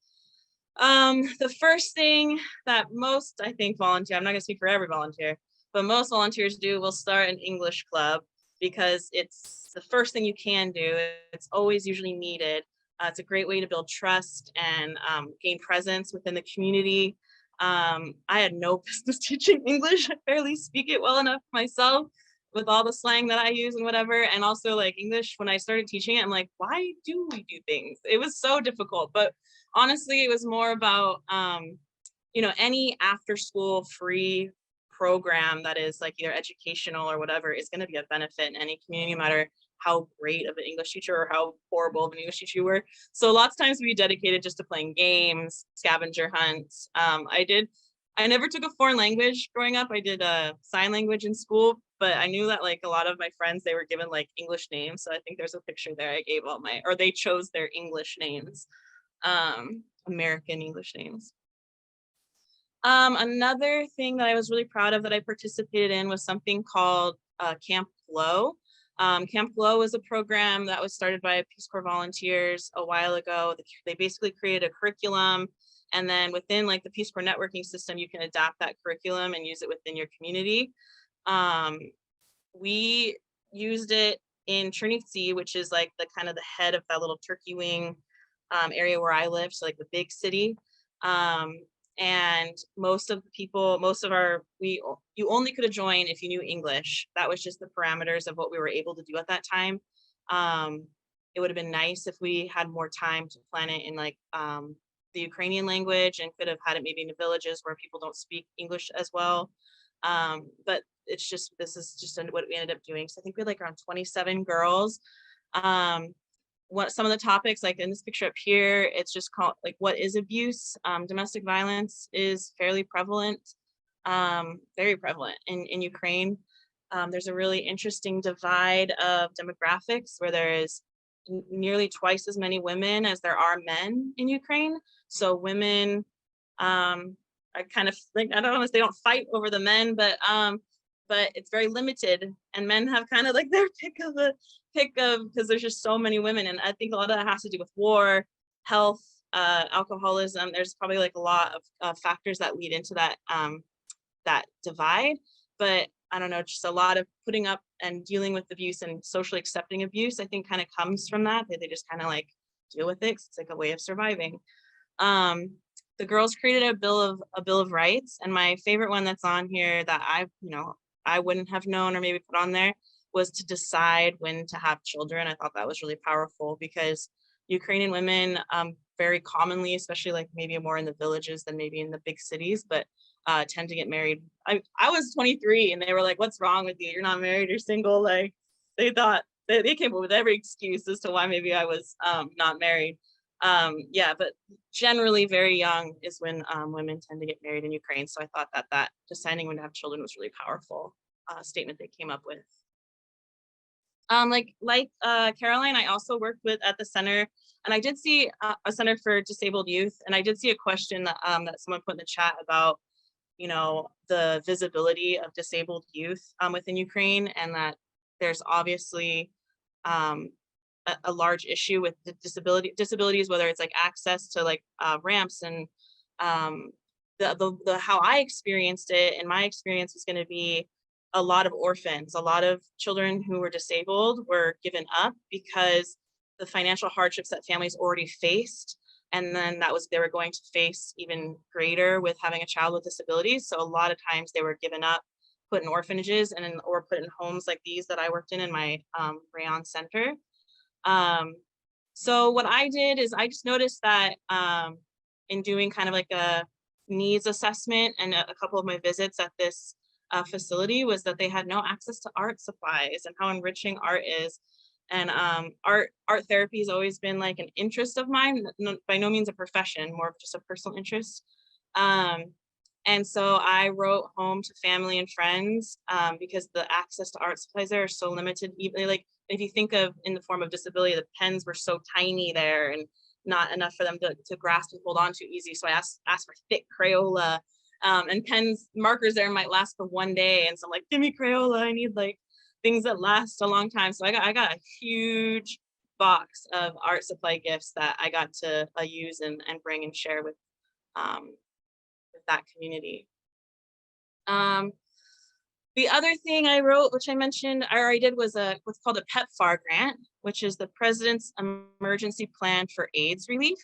The first thing that most, I think, volunteer, I'm not gonna speak for every volunteer, but most volunteers do, will start an English club, because it's the first thing you can do. It's always usually needed. It's a great way to build trust and gain presence within the community. I had no business teaching English. I barely speak it well enough myself with all the slang that I use and whatever. And also like English, when I started teaching it, I'm like, why do we do things? It was so difficult. But honestly, it was more about, any after school free program that is like either educational or whatever is going to be a benefit in any community, no matter how great of an English teacher or how horrible of an English teacher you were. So lots of times we dedicated just to playing games, scavenger hunts. I never took a foreign language growing up. I did sign language in school, but I knew that like a lot of my friends, they were given like English names. So I think there's a picture there. I gave or they chose their English names, American English names. Another thing that I was really proud of that I participated in was something called Camp Glow. Camp Glow was a program that was started by Peace Corps volunteers a while ago. They basically created a curriculum, and then within like the Peace Corps networking system, you can adapt that curriculum and use it within your community. We used it in Chernivtsi, which is like the kind of the head of that little turkey wing area where I live, so like the big city. And most of the people, you only could have joined if you knew English. That was just the parameters of what we were able to do at that time. It would have been nice if we had more time to plan it in like the Ukrainian language, and could have had it maybe in the villages where people don't speak English as well. But this is just what we ended up doing. So I think we had like around 27 girls. some of the topics, like in this picture up here, it's just called like, what is abuse? Domestic violence is fairly prevalent, very prevalent in Ukraine. There's a really interesting divide of demographics where there is nearly twice as many women as there are men in Ukraine. So women, I kind of think, I don't know if they don't fight over the men, but it's very limited, and men have kind of like their pick of because there's just so many women, and I think a lot of that has to do with war, health, alcoholism. There's probably like a lot of factors that lead into that that divide, but I don't know, just a lot of putting up and dealing with abuse and socially accepting abuse, I think kind of comes from that. They just kind of like deal with it. It's like a way of surviving. The girls created a bill of rights, and my favorite one that's on here that I wouldn't have known or maybe put on there was to decide when to have children. I thought that was really powerful because Ukrainian women very commonly, especially like maybe more in the villages than maybe in the big cities, but tend to get married. I was 23 and they were like, what's wrong with you? You're not married, you're single. Like they thought they came up with every excuse as to why maybe I was not married. Yeah, but generally very young is when women tend to get married in Ukraine. So I thought that deciding when to have children was really powerful statement they came up with. Like Caroline, I also worked with at the center, and I did see a center for disabled youth, and I did see a question that that someone put in the chat about, the visibility of disabled youth within Ukraine, and that there's obviously a large issue with the disabilities, whether it's like access to like ramps, and the how I experienced it, and my experience was going to be a lot of orphans. A lot of children who were disabled were given up because the financial hardships that families already faced, and then they were going to face even greater with having a child with disabilities. So a lot of times they were given up, put in orphanages, or put in homes like these that I worked in my Rayon center. So what I did is I just noticed that in doing kind of like a needs assessment and a couple of my visits at this facility was that they had no access to art supplies, and how enriching art is. And art therapy has always been like an interest of mine, by no means a profession, more of just a personal interest. And so I wrote home to family and friends because the access to art supplies there are so limited. Even like if you think of in the form of disability, the pens were so tiny there and not enough for them to grasp and hold on to easy. So I asked for thick Crayola, and pens, markers there might last for one day. And so I'm like, give me Crayola, I need like things that last a long time. So I got a huge box of art supply gifts that I got to use and bring and share with that community. The other thing I wrote, which I mentioned, I already did, was what's called a PEPFAR grant, which is the President's Emergency Plan for AIDS Relief.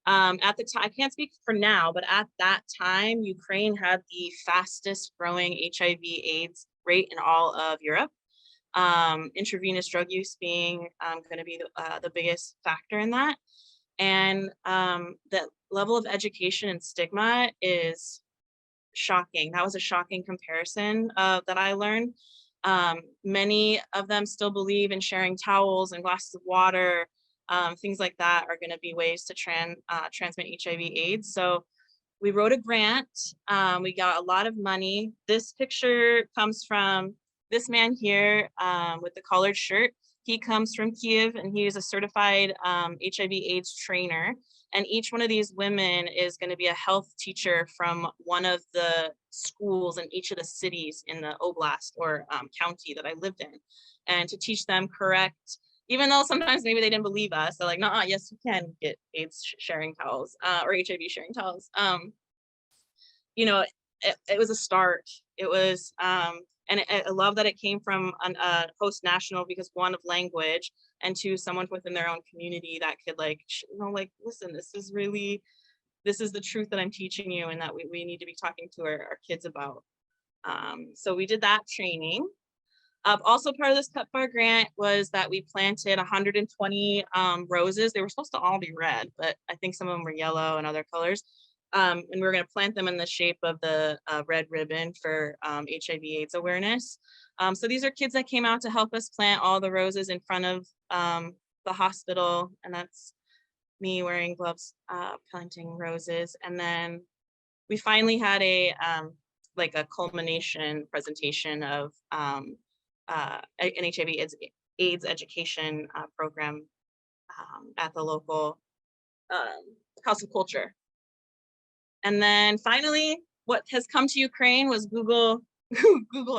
At the time, I can't speak for now, but at that time, Ukraine had the fastest growing HIV/AIDS rate in all of Europe. Intravenous drug use being going to be the biggest factor in that. And the level of education and stigma is shocking. That was a shocking comparison that I learned. Many of them still believe in sharing towels and glasses of water. Things like that are going to be ways to transmit HIV/AIDS. So we wrote a grant. We got a lot of money. This picture comes from this man here with the collared shirt. He comes from Kiev, and he is a certified HIV/AIDS trainer. And each one of these women is going to be a health teacher from one of the schools in each of the cities in the oblast or county that I lived in, and to teach them correct, even though sometimes maybe they didn't believe us. They're like, nah, yes, you can get AIDS sharing towels or HIV sharing towels. It was a start. It was, and I love that it came from a host national, because one, of language, and two, someone within their own community that could listen, this is the truth that I'm teaching you, and that we need to be talking to our kids about. So we did that training. Also part of this PEPFAR grant was that we planted 120 roses. They were supposed to all be red, but I think some of them were yellow and other colors. And we were going to plant them in the shape of the red ribbon for HIV/AIDS awareness. So these are kids that came out to help us plant all the roses in front of the hospital, and that's me wearing gloves, planting roses. And then we finally had a like a culmination presentation of an HIV AIDS education program at the local House of Culture. And then finally, what has come to Ukraine was Google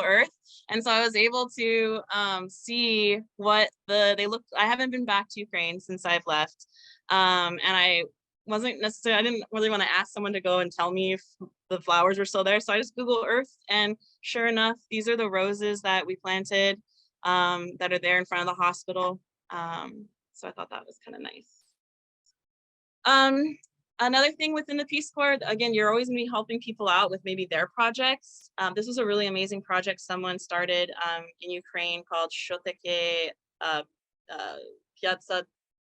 Earth. And so I was able to see what they looked. I haven't been back to Ukraine since I've left. And I didn't really want to ask someone to go and tell me if the flowers were still there. So I just Google Earth, and sure enough, these are the roses that we planted that are there in front of the hospital. So I thought that was kind of nice. Another thing within the Peace Corps, again, you're always gonna be helping people out with maybe their projects. This was a really amazing project someone started in Ukraine called Shoteke Piazza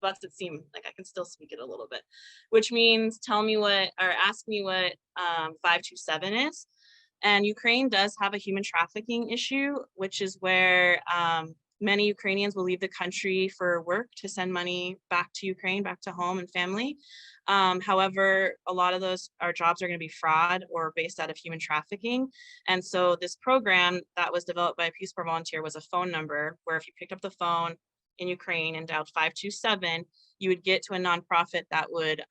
Vatsetsim, like I can still speak it a little bit, which means ask me what 527 is. And Ukraine does have a human trafficking issue, which is where many Ukrainians will leave the country for work to send money back to Ukraine, back to home and family. However, a lot of our jobs are going to be fraud or based out of human trafficking. And so this program that was developed by a Peace Corps volunteer was a phone number where if you picked up the phone in Ukraine and dialed 527, you would get to a nonprofit that would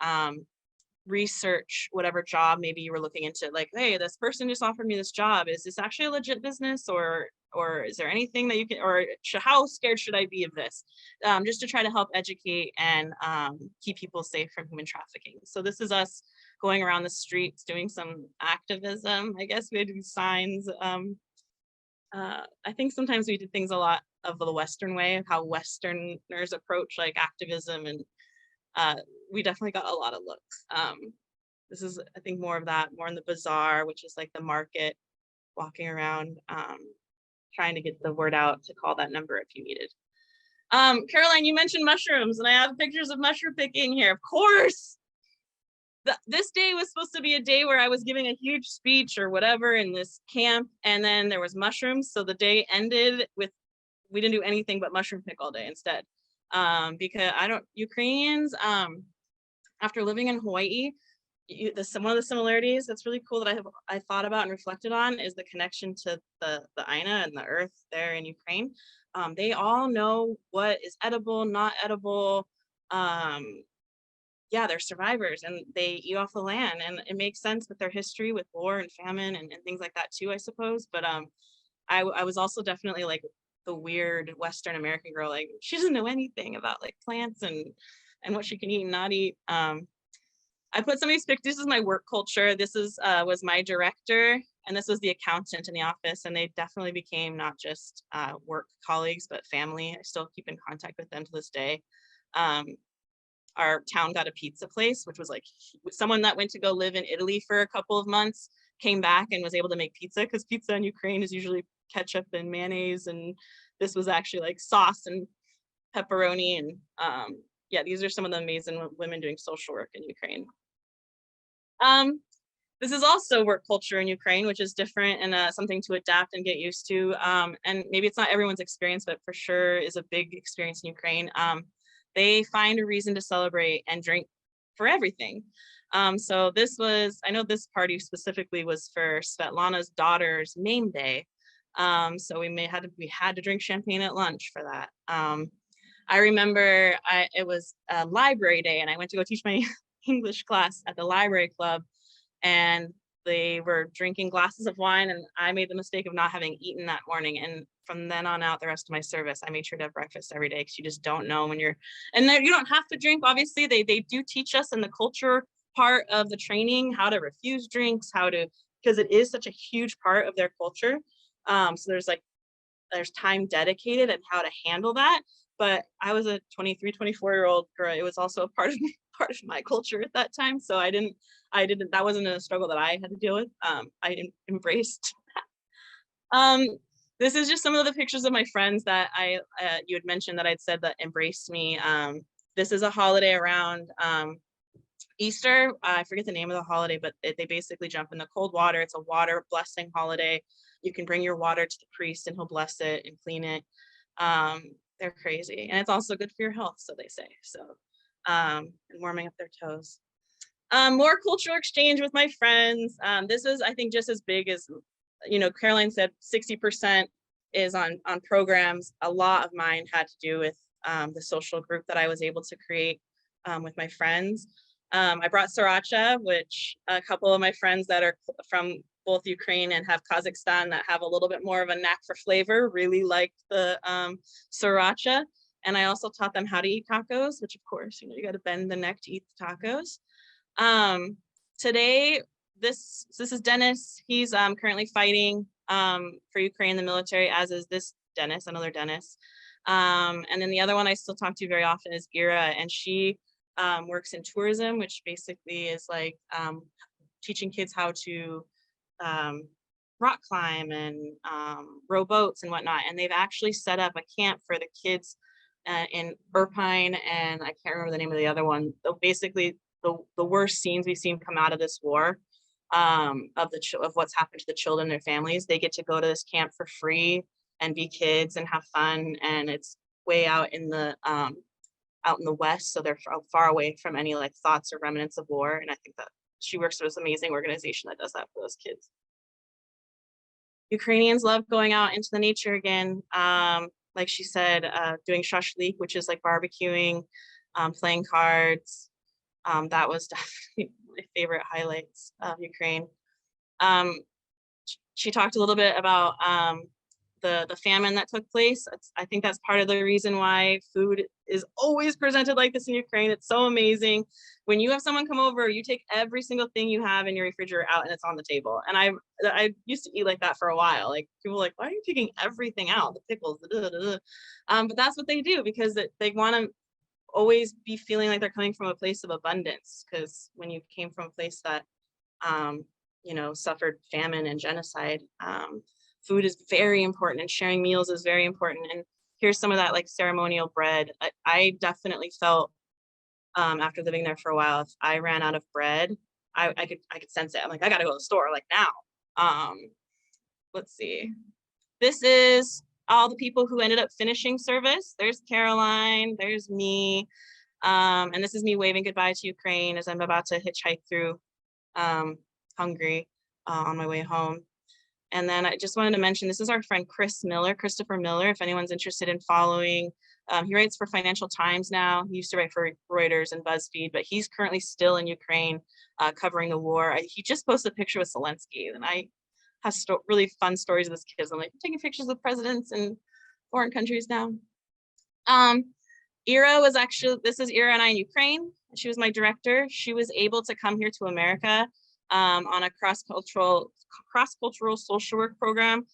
research whatever job maybe you were looking into, like, hey, this person just offered me this job. Is this actually a legit business, or is there anything that you can, or how scared should I be of this? Just to try to help educate and keep people safe from human trafficking. So this is us going around the streets doing some activism. I guess we had to do signs. I think sometimes we did things a lot of the Western way, of how Westerners approach like activism, and we definitely got a lot of looks. This is, I think, more of that, more in the bazaar, which is like the market, walking around, trying to get the word out to call that number if you needed. Caroline, you mentioned mushrooms, and I have pictures of mushroom picking here. Of course, this day was supposed to be a day where I was giving a huge speech or whatever in this camp, and then there was mushrooms. So the day ended with, we didn't do anything but mushroom pick all day instead. Because Ukrainians, after living in Hawaii, one of the similarities that's really cool that I thought about and reflected on is the connection to the Aina and the earth there in Ukraine. They all know what is edible, not edible. Yeah, they're survivors and they eat off the land, and it makes sense with their history with war and famine and things like that too, I suppose. But I was also definitely like the weird Western American girl, like she doesn't know anything about like plants and what she can eat and not eat. I put some of these pictures. This is my work culture. This is was my director, and this was the accountant in the office, and they definitely became not just work colleagues but family. I still keep in contact with them to this day. Our town got a pizza place, which was like someone that went to go live in Italy for a couple of months came back and was able to make pizza, because pizza in Ukraine is usually ketchup and mayonnaise, and this was actually like sauce and pepperoni. And yeah, these are some of the amazing women doing social work in Ukraine. This is also work culture in Ukraine, which is different and something to adapt and get used to. And maybe it's not everyone's experience, but for sure is a big experience in Ukraine. They find a reason to celebrate and drink for everything. So this was, I know this party specifically was for Svetlana's daughter's name day. So we had to drink champagne at lunch for that. I remember it was a library day, and I went to go teach my English class at the library club, and they were drinking glasses of wine, and I made the mistake of not having eaten that morning. And from then on out, the rest of my service, I made sure to have breakfast every day, because you just don't know when you're, and you don't have to drink. Obviously, they do teach us in the culture part of the training how to refuse drinks, because it is such a huge part of their culture. So there's time dedicated and how to handle that. But I was a 23, 24-year-old girl. It was also a part of my culture at that time. So that wasn't a struggle that I had to deal with. I embraced that. This is just some of the pictures of my friends that you had mentioned that I'd said that embraced me. This is a holiday around Easter. I forget the name of the holiday, but they basically jump in the cold water. It's a water blessing holiday. You can bring your water to the priest and he'll bless it and clean it. they're crazy. And it's also good for your health, so they say. So, and warming up their toes. More cultural exchange with my friends. This is, I think, just as big as, you know, Caroline said, 60% is on programs. A lot of mine had to do with the social group that I was able to create with my friends. I brought sriracha, which a couple of my friends that are from both Ukraine and have Kazakhstan that have a little bit more of a knack for flavor really liked the sriracha. And I also taught them how to eat tacos, which of course, you know, you got to bend the neck to eat the tacos. Today, this is Dennis. He's currently fighting for Ukraine in the military, as is this Dennis, another Dennis. And then the other one I still talk to very often is Ira, and she works in tourism, which basically is like teaching kids how to rock climb and row boats and whatnot. And they've actually set up a camp for the kids in Irpine, and I can't remember the name of the other one. So basically, the worst scenes we've seen come out of this war, of what's happened to the children and their families. They get to go to this camp for free and be kids and have fun, and it's way out in the west, so they're far away from any like thoughts or remnants of war. And I think that she works for this amazing organization that does that for those kids. Ukrainians love going out into the nature again. Like she said, doing shashlik, which is like barbecuing, playing cards. That was definitely my favorite highlights of Ukraine. She talked a little bit about the famine that took place. I think that's part of the reason why food is always presented like this in Ukraine. It's so amazing. When you have someone come over, you take every single thing you have in your refrigerator out and it's on the table. And I used to eat like that for a while. Like people were like, why are you taking everything out? The pickles, but that's what they do, because they want to always be feeling like they're coming from a place of abundance. Because when you came from a place that, you know, suffered famine and genocide, food is very important, and sharing meals is very important. And here's some of that like ceremonial bread. I definitely felt after living there for a while, if I ran out of bread, I could sense it. I'm like, I gotta go to the store like now. Let's see. This is all the people who ended up finishing service. There's Caroline, there's me. And this is me waving goodbye to Ukraine as I'm about to hitchhike through Hungary on my way home. And then I just wanted to mention, this is our friend Christopher Miller, if anyone's interested in following. He writes for Financial Times now. He used to write for Reuters and BuzzFeed, but he's currently still in Ukraine covering the war. He just posted a picture with Zelensky, and I have really fun stories of this kid. I'm like, I'm taking pictures of presidents in foreign countries now. Ira was actually, this is Ira and I in Ukraine. She was my director. She was able to come here to America on a cross-cultural social work program.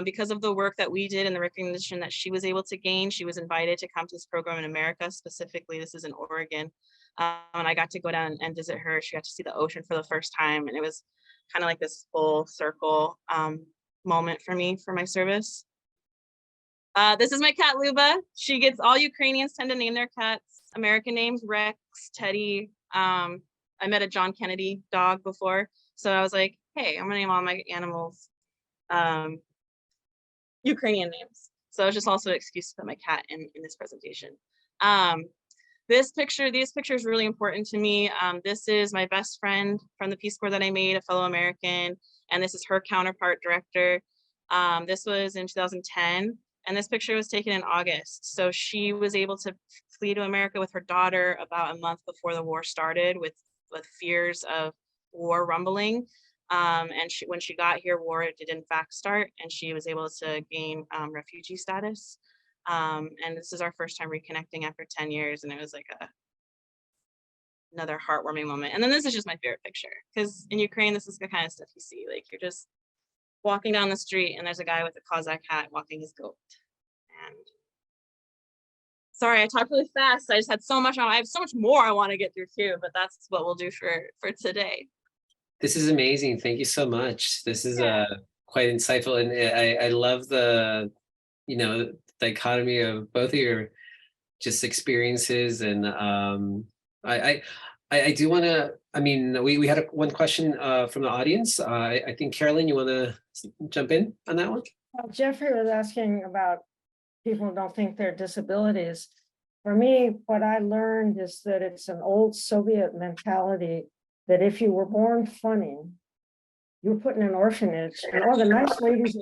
Because of the work that we did and the recognition that she was able to gain, she was invited to come to this program in America. Specifically, this is in Oregon. And I got to go down and visit her. She got to see the ocean for the first time. And it was kind of like this full circle moment for me for my service. This is my cat, Luba. She gets, all Ukrainians tend to name their cats American names, Rex, Teddy. I met a John Kennedy dog before. So I was like, hey, I'm gonna name all my animals Ukrainian names. So it's just also an excuse to put my cat in this presentation. These pictures really important to me. This is my best friend from the Peace Corps that I made, a fellow American, and this is her counterpart director. This was in 2010, and this picture was taken in August. So she was able to flee to America with her daughter about a month before the war started, with fears of war rumbling. And when she got here, war did in fact start, and she was able to gain refugee status. And this is our first time reconnecting after 10 years, and it was like another heartwarming moment. And then this is just my favorite picture, because in Ukraine, this is the kind of stuff you see. Like, you're just walking down the street and there's a guy with a Cossack hat walking his goat. And sorry, I talked really fast. I just had so much. I have so much more I want to get through too, but that's what we'll do for today. This is amazing. Thank you so much. This is quite insightful, and I love the, you know, dichotomy of both of your just experiences. And I do want to, I mean, we had one question from the audience. I think Carolyn, you want to jump in on that one? Jeffrey was asking about people don't think they're disabilities. For me, what I learned is that it's an old Soviet mentality that if you were born funny, you were put in an orphanage, and all the nice ladies.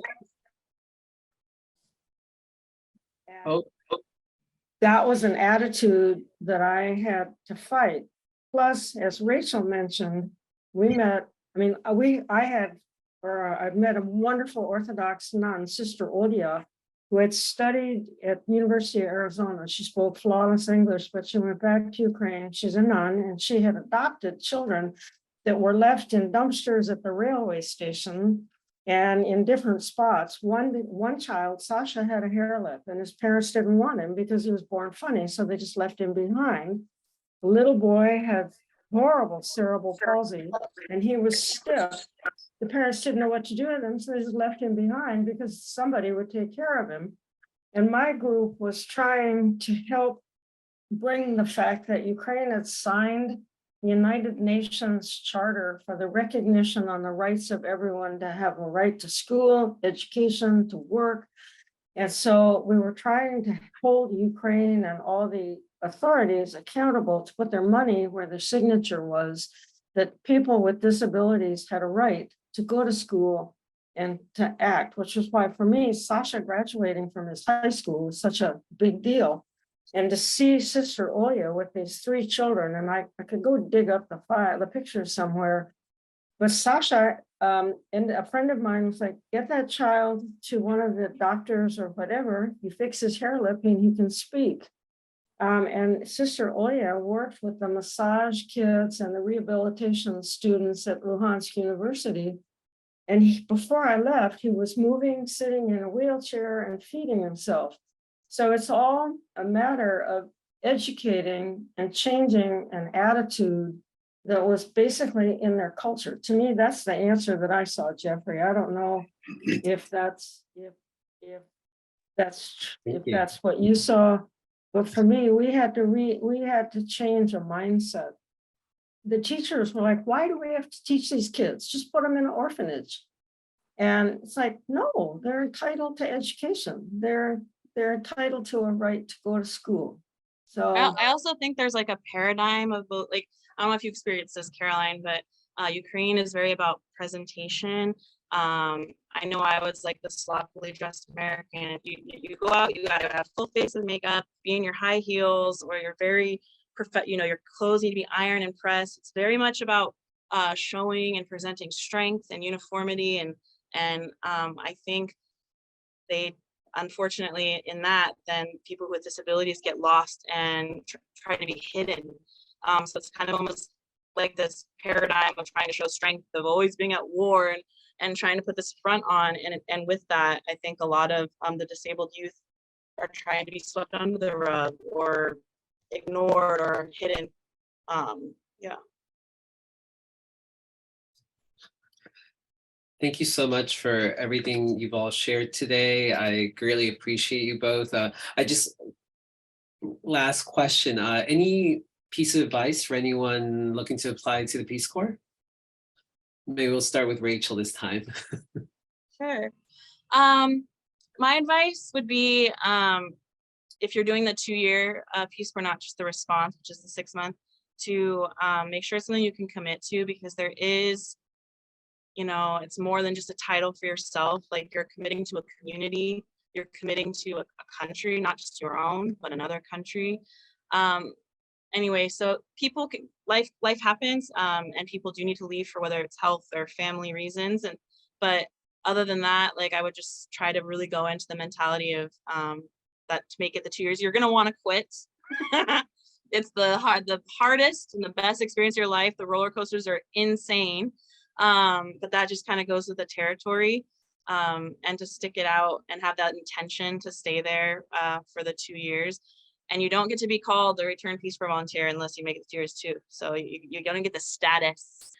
Oh, That was an attitude that I had to fight. Plus, as Rachel mentioned, we met, I've met a wonderful Orthodox nun, Sister Odia, who had studied at University of Arizona. She spoke flawless English, but she went back to Ukraine. She's a nun, and she had adopted children that were left in dumpsters at the railway station and in different spots. One child, Sasha, had a hair lip, and his parents didn't want him because he was born funny, so they just left him behind. The little boy had horrible cerebral palsy, and he was stiff. The parents didn't know what to do with him, so they just left him behind because somebody would take care of him. And my group was trying to help bring the fact that Ukraine had signed the United Nations Charter for the recognition on the rights of everyone to have a right to school, education, to work. And so we were trying to hold Ukraine and all the authorities accountable to put their money where their signature was, that people with disabilities had a right to go to school and to act, which was why for me, Sasha graduating from his high school was such a big deal. And to see Sister Oya with these 3 children, and I could go dig up the pictures somewhere, but Sasha and a friend of mine was like, get that child to one of the doctors or whatever, you fix his hair lip and he can speak. And Sister Oya worked with the massage kids and the rehabilitation students at Lugansk University. And before I left, he was moving, sitting in a wheelchair and feeding himself. So it's all a matter of educating and changing an attitude that was basically in their culture. To me, that's the answer that I saw, Jeffrey. I don't know if that's what you saw, but for me, we had to change a mindset. The teachers were like, why do we have to teach these kids? Just put them in an orphanage. And it's like, no, they're entitled to education. They're entitled to a right to go to school. So I also think there's like a paradigm of both, like, I don't know if you experienced this, Caroline, but Ukraine is very about presentation. I know I was like the sloppily dressed American. You go out, you gotta have full face of makeup, be in your high heels, or you're very your clothes need to be ironed and pressed. It's very much about showing and presenting strength and uniformity, and I think they, unfortunately, in that, then people with disabilities get lost and try to be hidden. So it's kind of almost like this paradigm of trying to show strength, of always being at war and trying to put this front on. And with that, I think a lot of the disabled youth are trying to be swept under the rug or ignored or hidden. Yeah. thank you so much for everything you've all shared today. I greatly appreciate you both. Last question, any piece of advice for anyone looking to apply to the Peace Corps? Maybe we'll start with Rachel this time. Sure. My advice would be, if you're doing the 2-year Peace Corps, not just the response, which is the 6-month, to make sure it's something you can commit to, because there is, it's more than just a title for yourself. Like, you're committing to a community, you're committing to a country, not just your own, but another country. Anyway, so people can, life happens, and people do need to leave for whether it's health or family reasons. But other than that, like, I would just try to really go into the mentality of that to make it the 2 years, you're gonna want to quit. It's the hardest and the best experience of your life. The roller coasters are insane, but that just kind of goes with the territory. And to stick it out and have that intention to stay there for the 2 years. And you don't get to be called a return Peace Corps volunteer unless you make it to 2 years too. So you're gonna get the status.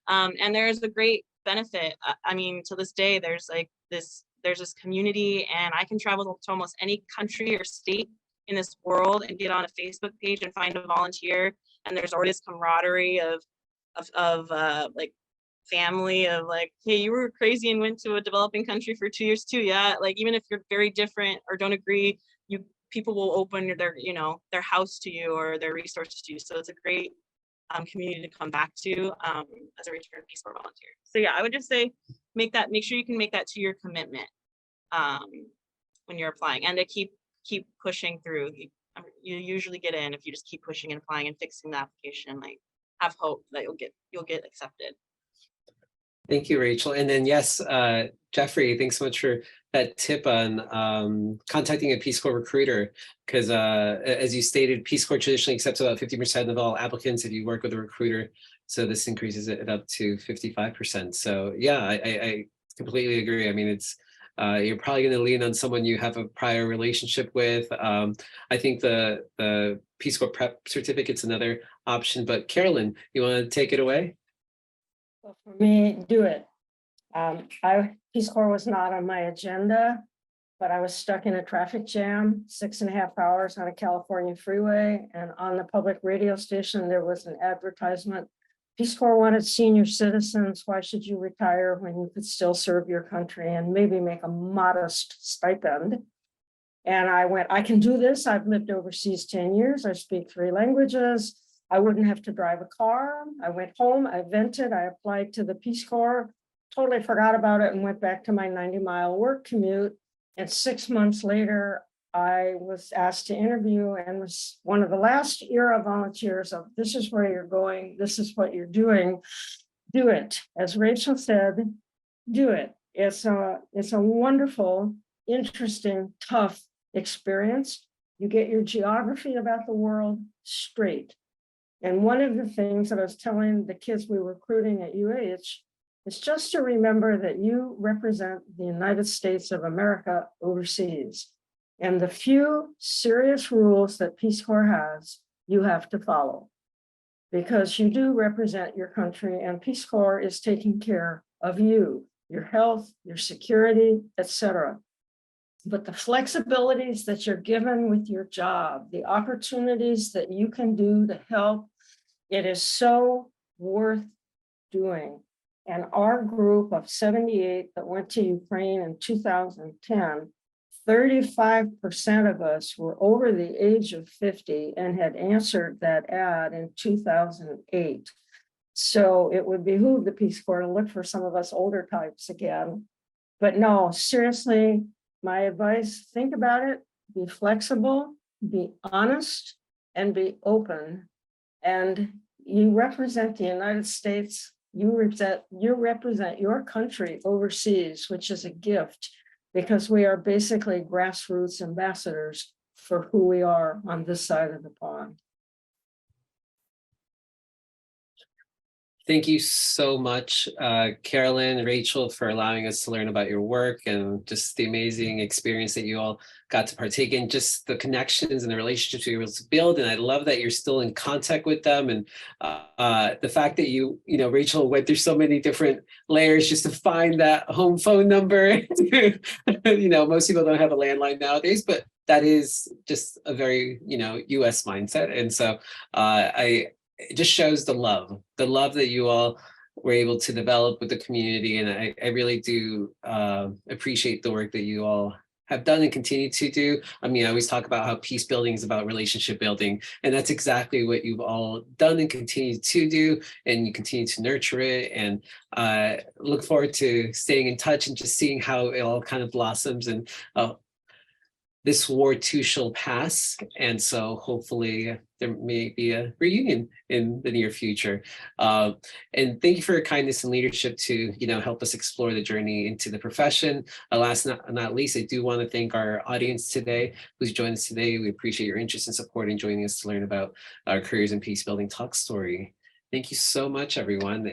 And there's a great benefit. I mean, to this day, there's this community, and I can travel to almost any country or state in this world and get on a Facebook page and find a volunteer. And there's already this camaraderie of like family, of like, hey, you were crazy and went to a developing country for 2 years too. Yeah, like, even if you're very different or don't agree, people will open their, their house to you or their resources to you. So it's a great community to come back to as a return Peace Corps volunteer. So yeah, I would just say make sure you can make that to your commitment when you're applying, and to keep pushing through. You usually get in if you just keep pushing and applying and fixing the application. Like, have hope that you'll get accepted. Thank you, Rachel. And then yes, Jeffrey, thanks so much for that tip on contacting a Peace Corps recruiter, because as you stated, Peace Corps traditionally accepts about 50% of all applicants if you work with a recruiter. So this increases it up to 55%. So yeah, I completely agree. I mean, it's you're probably going to lean on someone you have a prior relationship with. I think the Peace Corps prep certificate's another option. But Carolyn, you want to take it away? Well, for me, do it. Peace Corps was not on my agenda, but I was stuck in a traffic jam, 6.5 hours on a California freeway, and on the public radio station, there was an advertisement. Peace Corps wanted senior citizens. Why should you retire when you could still serve your country and maybe make a modest stipend? And I went, I can do this. I've lived overseas 10 years. I speak 3 languages. I wouldn't have to drive a car. I went home, I vented, I applied to the Peace Corps, totally forgot about it and went back to my 90-mile work commute. And 6 months later, I was asked to interview and was one of the last era volunteers of, this is where you're going, this is what you're doing, do it. As Rachel said, do it. It's a wonderful, interesting, tough experience. You get your geography about the world straight. And one of the things that I was telling the kids we were recruiting at UH is just to remember that you represent the United States of America overseas. And the few serious rules that Peace Corps has, you have to follow. Because you do represent your country, and Peace Corps is taking care of you, your health, your security, etc. But the flexibilities that you're given with your job, the opportunities that you can do to help, it is so worth doing. And our group of 78 that went to Ukraine in 2010, 35% of us were over the age of 50 and had answered that ad in 2008. So it would behoove the Peace Corps to look for some of us older types again. But no, seriously, my advice, think about it, be flexible, be honest, and be open. And you represent the United States, you represent your country overseas, which is a gift, because we are basically grassroots ambassadors for who we are on this side of the pond. Thank you so much, Carolyn and Rachel, for allowing us to learn about your work and just the amazing experience that you all got to partake in, just the connections and the relationships you were able to build. And I love that you're still in contact with them. And the fact that Rachel went through so many different layers just to find that home phone number. Most people don't have a landline nowadays, but that is just a very, US mindset. And so it just shows the love that you all were able to develop with the community. And I really do appreciate the work that you all have done and continue to do. I mean, I always talk about how peace building is about relationship building, and that's exactly what you've all done and continue to do, and you continue to nurture it. And look forward to staying in touch and just seeing how it all kind of blossoms. And this war too shall pass. And so hopefully there may be a reunion in the near future. And thank you for your kindness and leadership to, help us explore the journey into the profession. Last but not least, I do want to thank our audience today who's joined us today. We appreciate your interest and support in joining us to learn about our careers in peace building talk story. Thank you so much, everyone.